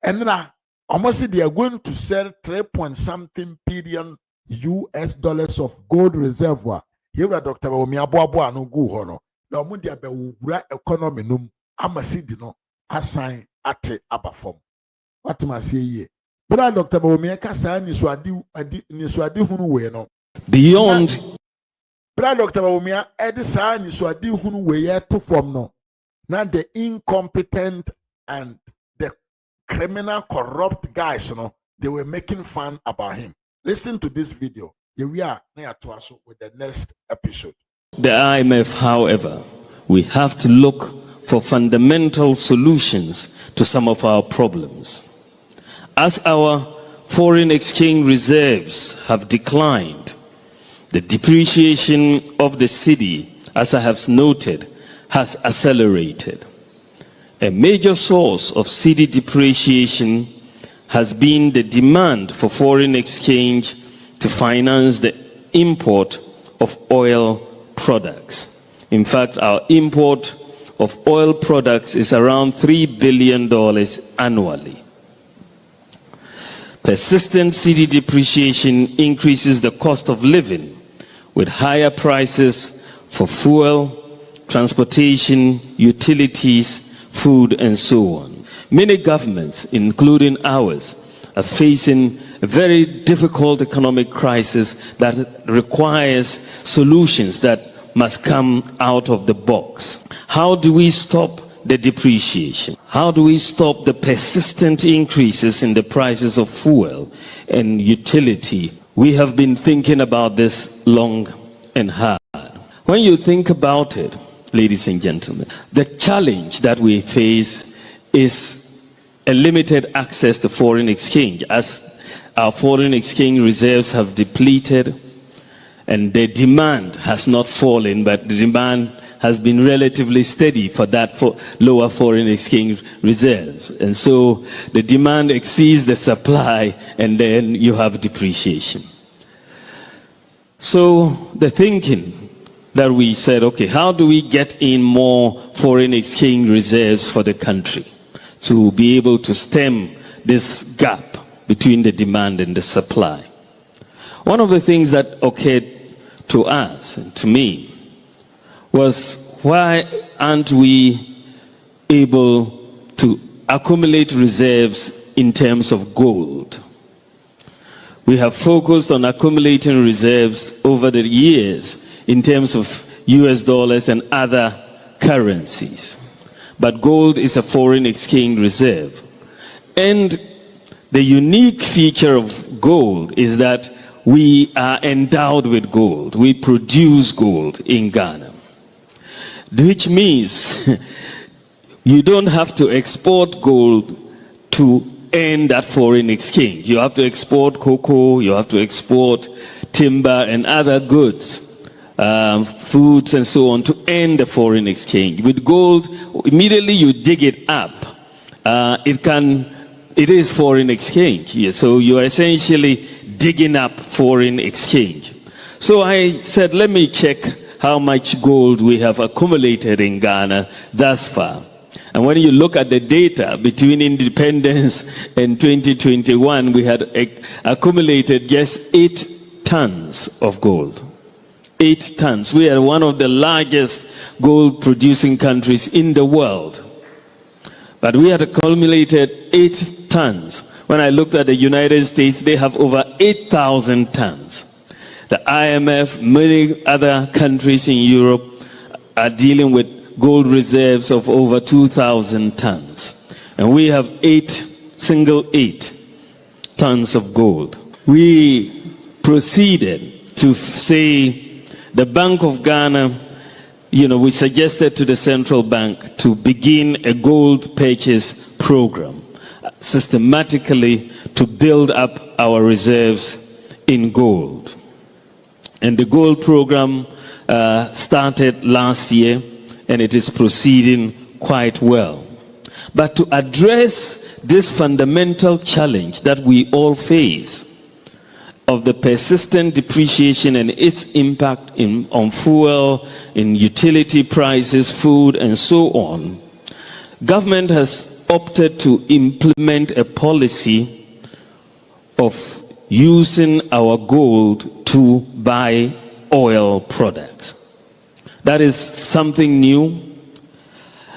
And now, almost they are going to sell 3-point-something billion US of gold reservoir. Here, Dr. Bawumia Boabo no go hono. The Omundia be economy num amasidi no assign ate abafom. What must say ye? Brother Dr. Bawumia kasa ni swadi hunu we no. Beyond. Brother Dr. Bawumia edisa ni swadi hunu we ye to form no. Now the incompetent and the criminal corrupt guys, they were making fun about him. Listen to this video. Here we are with the next episode. The IMF, however, we have to look for fundamental solutions to some of our problems. As our foreign exchange reserves have declined, the depreciation of the cedi, as I have noted, has accelerated. A major source of cedi depreciation has been the demand for foreign exchange to finance the import of oil products. In fact, our import of oil products is around $3 billion annually. Persistent cedi depreciation increases the cost of living with higher prices for fuel, transportation, utilities, food, and so on. Many governments, including ours, are facing a very difficult economic crisis that requires solutions that must come out of the box. How do we stop the depreciation? How do we stop the persistent increases in the prices of fuel and utility? We have been thinking about this long and hard. When you think about it, ladies and gentlemen, the challenge that we face is a limited access to foreign exchange, as our foreign exchange reserves have depleted and the demand has not fallen, but the demand has been relatively steady for that lower foreign exchange reserves. And so the demand exceeds the supply, and then you have depreciation. So the thinking that we said, okay, how do we get in more foreign exchange reserves for the country to be able to stem this gap between the demand and the supply? One of the things that occurred to us and to me was, why aren't we able to accumulate reserves in terms of gold? We have focused on accumulating reserves over the years in terms of US dollars and other currencies. But gold is a foreign exchange reserve. And the unique feature of gold is that we are endowed with gold. We produce gold in Ghana, which means you don't have to export gold to earn that foreign exchange. You have to export cocoa, you have to export timber and other goods, foods and so on, to earn the foreign exchange. With gold, immediately you dig it up, it is foreign exchange. So you are essentially digging up foreign exchange. So I said, let me check how much gold we have accumulated in Ghana thus far. And when you look at the data between independence and 2021, we had accumulated just 8 tons of gold. 8 tons. We are one of the largest gold producing countries in the world. But we had accumulated 8 tons. When I looked at the United States, they have over 8,000 tons. The IMF, many other countries in Europe are dealing with gold reserves of over 2,000 tons. And we have 8 tons of gold. We proceeded to say, the Bank of Ghana, we suggested to the central bank to begin a gold purchase program, systematically to build up our reserves in gold. And the gold program started last year, and it is proceeding quite well. But to address this fundamental challenge that we all face of the persistent depreciation and its impact on fuel, in utility prices, food, and so on, government has opted to implement a policy of using our gold to buy oil products. That is something new,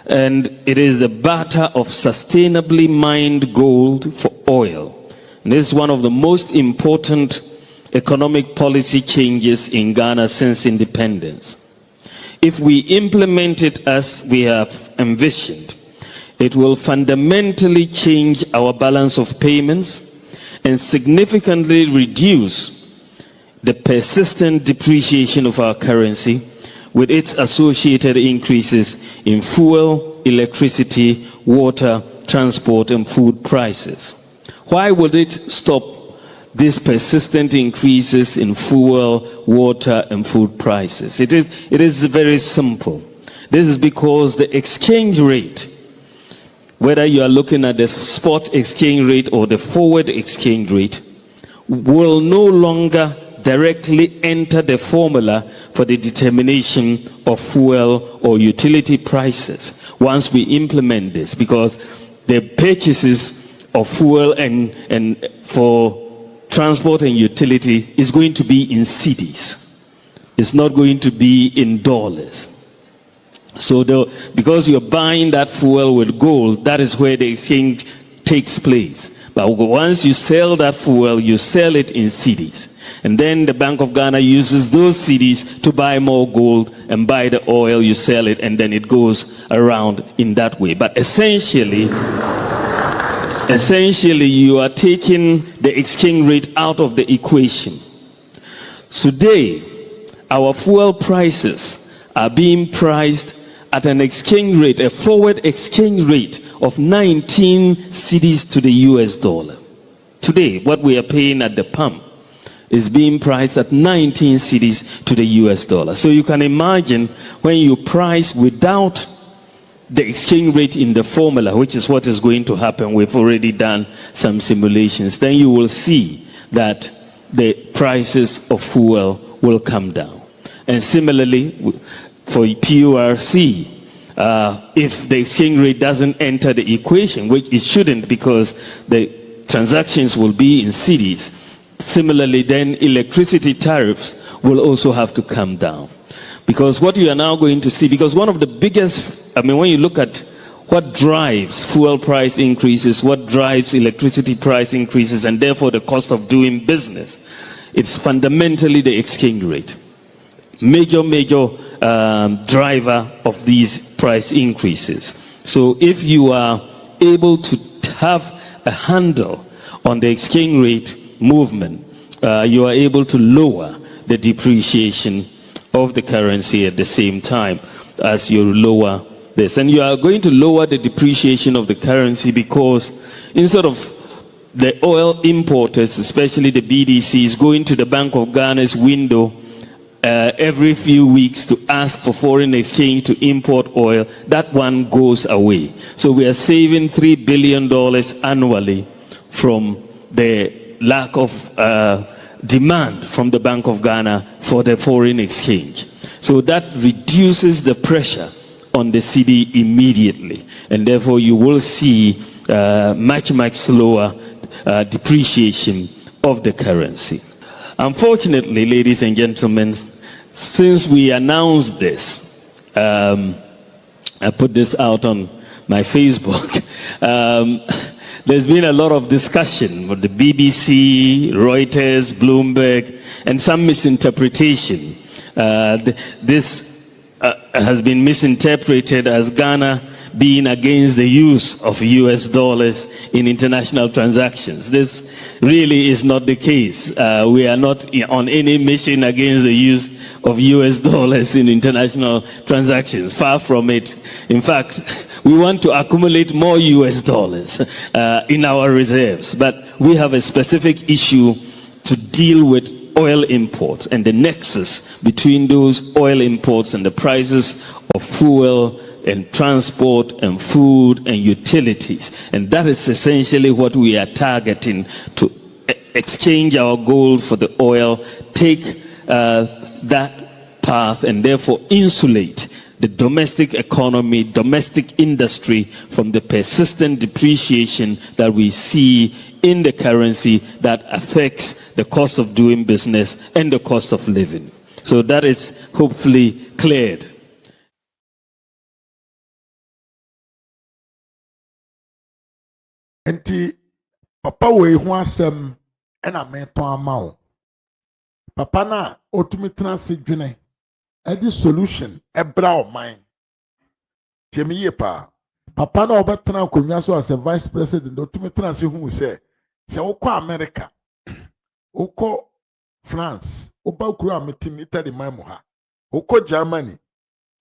and it is the barter of sustainably mined gold for oil. And this is one of the most important economic policy changes in Ghana since independence. If we implement it as we have envisioned, it will fundamentally change our balance of payments and significantly reduce the persistent depreciation of our currency with its associated increases in fuel, electricity, water, transport, and food prices. Why would it stop these persistent increases in fuel, water, and food prices? It is very simple. This is because the exchange rate, whether you are looking at the spot exchange rate or the forward exchange rate, will no longer directly enter the formula for the determination of fuel or utility prices once we implement this, because the purchases of fuel and for transport and utility is going to be in cedis. It's not going to be in dollars. So because you're buying that fuel with gold, that is where the exchange takes place. But once you sell that fuel, you sell it in cedis. And then the Bank of Ghana uses those cedis to buy more gold and buy the oil, you sell it, and then it goes around in that way. But essentially, you are taking the exchange rate out of the equation. Today, our fuel prices are being priced at an exchange rate, a forward exchange rate of 19 cedis to the US dollar. Today, what we are paying at the pump is being priced at 19 cedis to the US dollar. So you can imagine when you price without the exchange rate in the formula, which is what is going to happen. We've already done some simulations. Then you will see that the prices of fuel will come down. And similarly, for PURC, if the exchange rate doesn't enter the equation, which it shouldn't because the transactions will be in cedis, similarly then electricity tariffs will also have to come down. Because what you are now going to see, because one of the biggest, when you look at what drives fuel price increases, what drives electricity price increases, and therefore the cost of doing business, it's fundamentally the exchange rate. Major driver of these price increases. So if you are able to have a handle on the exchange rate movement, you are able to lower the depreciation of the currency at the same time as you lower this. And you are going to lower the depreciation of the currency because instead of the oil importers, especially the BDCs, going to the Bank of Ghana's window every few weeks to ask for foreign exchange to import oil, that one goes away. So we are saving $3 billion annually from the lack of demand from the Bank of Ghana for the foreign exchange. So that reduces the pressure on the cedi immediately, and therefore you will see much slower depreciation of the currency. Unfortunately, ladies and gentlemen, since we announced this, I put this out on my Facebook, there's been a lot of discussion with the BBC, Reuters, Bloomberg, and some misinterpretation. This has been misinterpreted as Ghana being against the use of US dollars in international transactions. This really is not the case. We are not on any mission against the use of US dollars in international transactions. Far from it. In fact, we want to accumulate more US dollars in our reserves. But we have a specific issue to deal with oil imports and the nexus between those oil imports and the prices of fuel and transport and food and utilities. And that is essentially what we are targeting, to exchange our gold for the oil, take that path, and therefore insulate the domestic economy, domestic industry from the persistent depreciation that we see in the currency that affects the cost of doing business and the cost of living. So that is hopefully cleared. Enti Papa we ho asem e na meton ama wo. Papa na otumi tena se dwene e di solution e bra o man. Tiemi ye pa. Papa na obetena akonya so as a vice president otumi tena se hu se wokọ America, wokọ France, oba kuro ametimi Italy mamu ha. Wokọ Germany,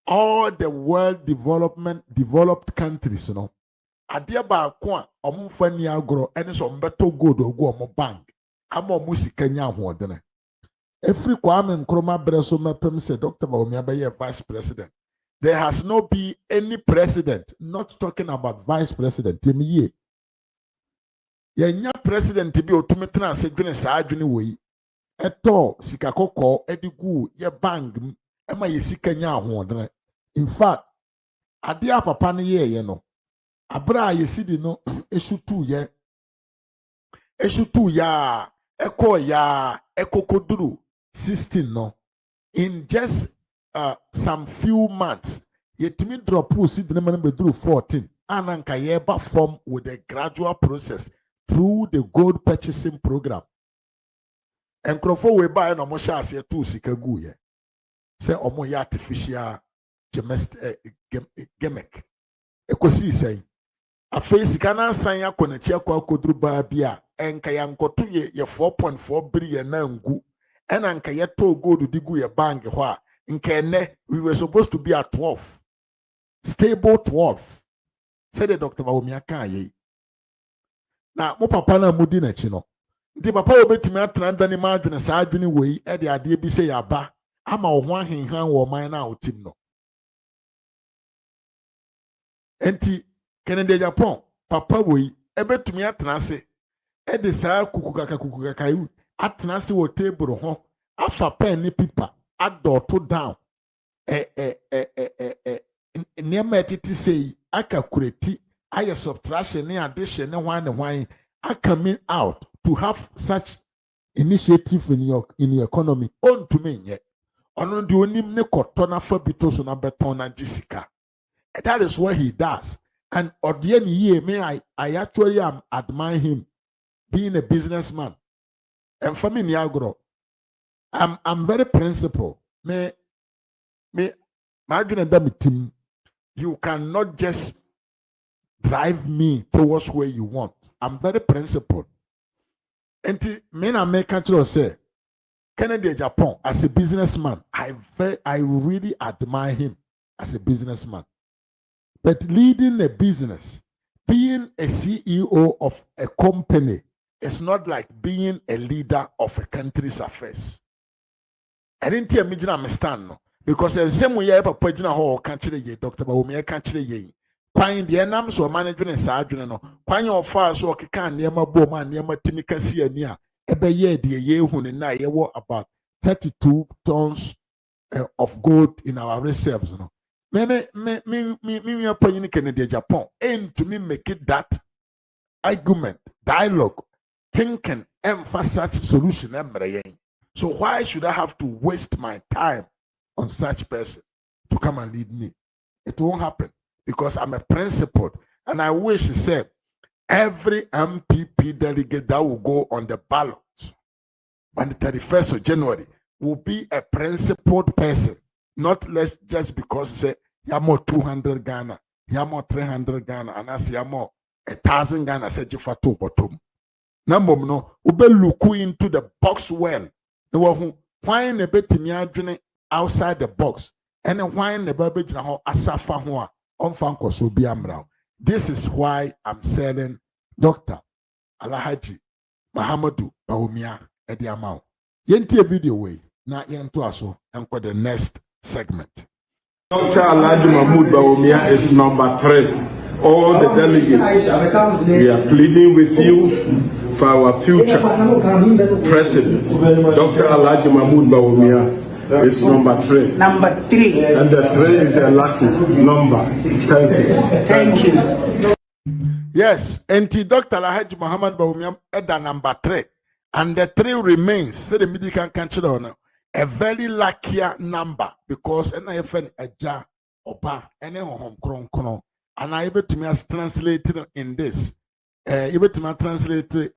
all the world developed countries, you know. Adia ba ko a omfa ni agro ene so mbeto gold ogu omo bank ama omo sika nya hoodene. Every Kwame Nkrumah breso mepem se Dr. Bawumia be vice president. There has not been any president, not talking about vice president. Temiye. Yenya president bi otumetena se dwene saa dwene wei. Eto sika kokko edigu ye bank ema ye sika nya hoodene. In fact, adia papa ne ye no. Abra yesidi no eshutu ya eko ya ekokoduru 16 no in just some few months yetimi drop seed na man beduru 14 ananka ye ba form with a gradual process through the gold purchasing program. Enkrofo we ba na mo sha ase to sika gu ye say omo ya artificial gimmick ekosi say afei sika na san akọnachi akọ akoduru ba bia enka ya nkoto ye 4.4 billion na ngu ena nka ye to gold digu ye bank ho a nka ene we were supposed to be at 12 stable 12 said the Dr. Bawumia kan ye na mo papa na mudi na chi no ndi papa obetimi atena ndani ma adwene sa adwene wei e de ade bi se ya ba ama wo ho ahenhan wo man na otim no enti Kennedy Japan, Papa we, ebetumi atenase, e de saa kukukaka yu, atenase wo table ho, afa pen ni pipa, adoto down, niyama etiti sei, aka kureti, aya subtraction ni addition ni wine, coming out to have such initiative in your economy, on to me yet. Ono di onim ne kotona fa bitoso na beton na jisika. That is what he does. And Odieni ye me, I actually admire him being a businessman. And for me, Niagara, I'm very principled. My team, you cannot just drive me towards where you want. I'm very principled. And me na make control say, Kennedy Japan as a businessman, I really admire him as a businessman. But leading a business, being a CEO of a company, is not like being a leader of a country's affairs. I didn't tell me I stand no because in same way papa jina ho country ye Dr. Bawumia country ye. Kwan the enam so management and sergeant no. Kwan your far so keka niema bo man niema timika si ani a ebe ye de ye hu ne na ye wo about 32 tons of gold in our reserves no. Me opinion Kennedy Japan aim to me make it that argument, dialogue, thinking, emphasize solution. So why should I have to waste my time on such person to come and lead me? It won't happen because I'm a principled, and I wish he said every MPP delegate that will go on the ballot on the 31st of January will be a principled person. Not less just because say yamo 200 Ghana, yamo 300 Ghana, and as yamo 1,000 Ghana said you for two bottom. Number no, ube look into the box well. The one why ne betimi adwene outside the box, and why ne baby jina ho asafa ho a onfa nkoso bi amra. This is why I'm selling Dr. Alhaji Mahamudu Bawumia edi amao. Yenti video way na yento aso enko the next segment. Dr. Alhaji Mahamudu Bawumia is number 3. All the delegates, we are pleading with you for our future president. Dr. Alhaji Mahamudu Bawumia is number 3. Number 3. And the 3 is the lucky number. Thank you. Thank you. Yes, and Dr. Alhaji Mahamudu Bawumia at the number 3. And the 3 remains, say the medical country owner, a very lucky number because NIFN Eja Oba, any home kron. And I able to me as translated in this. Able to me translate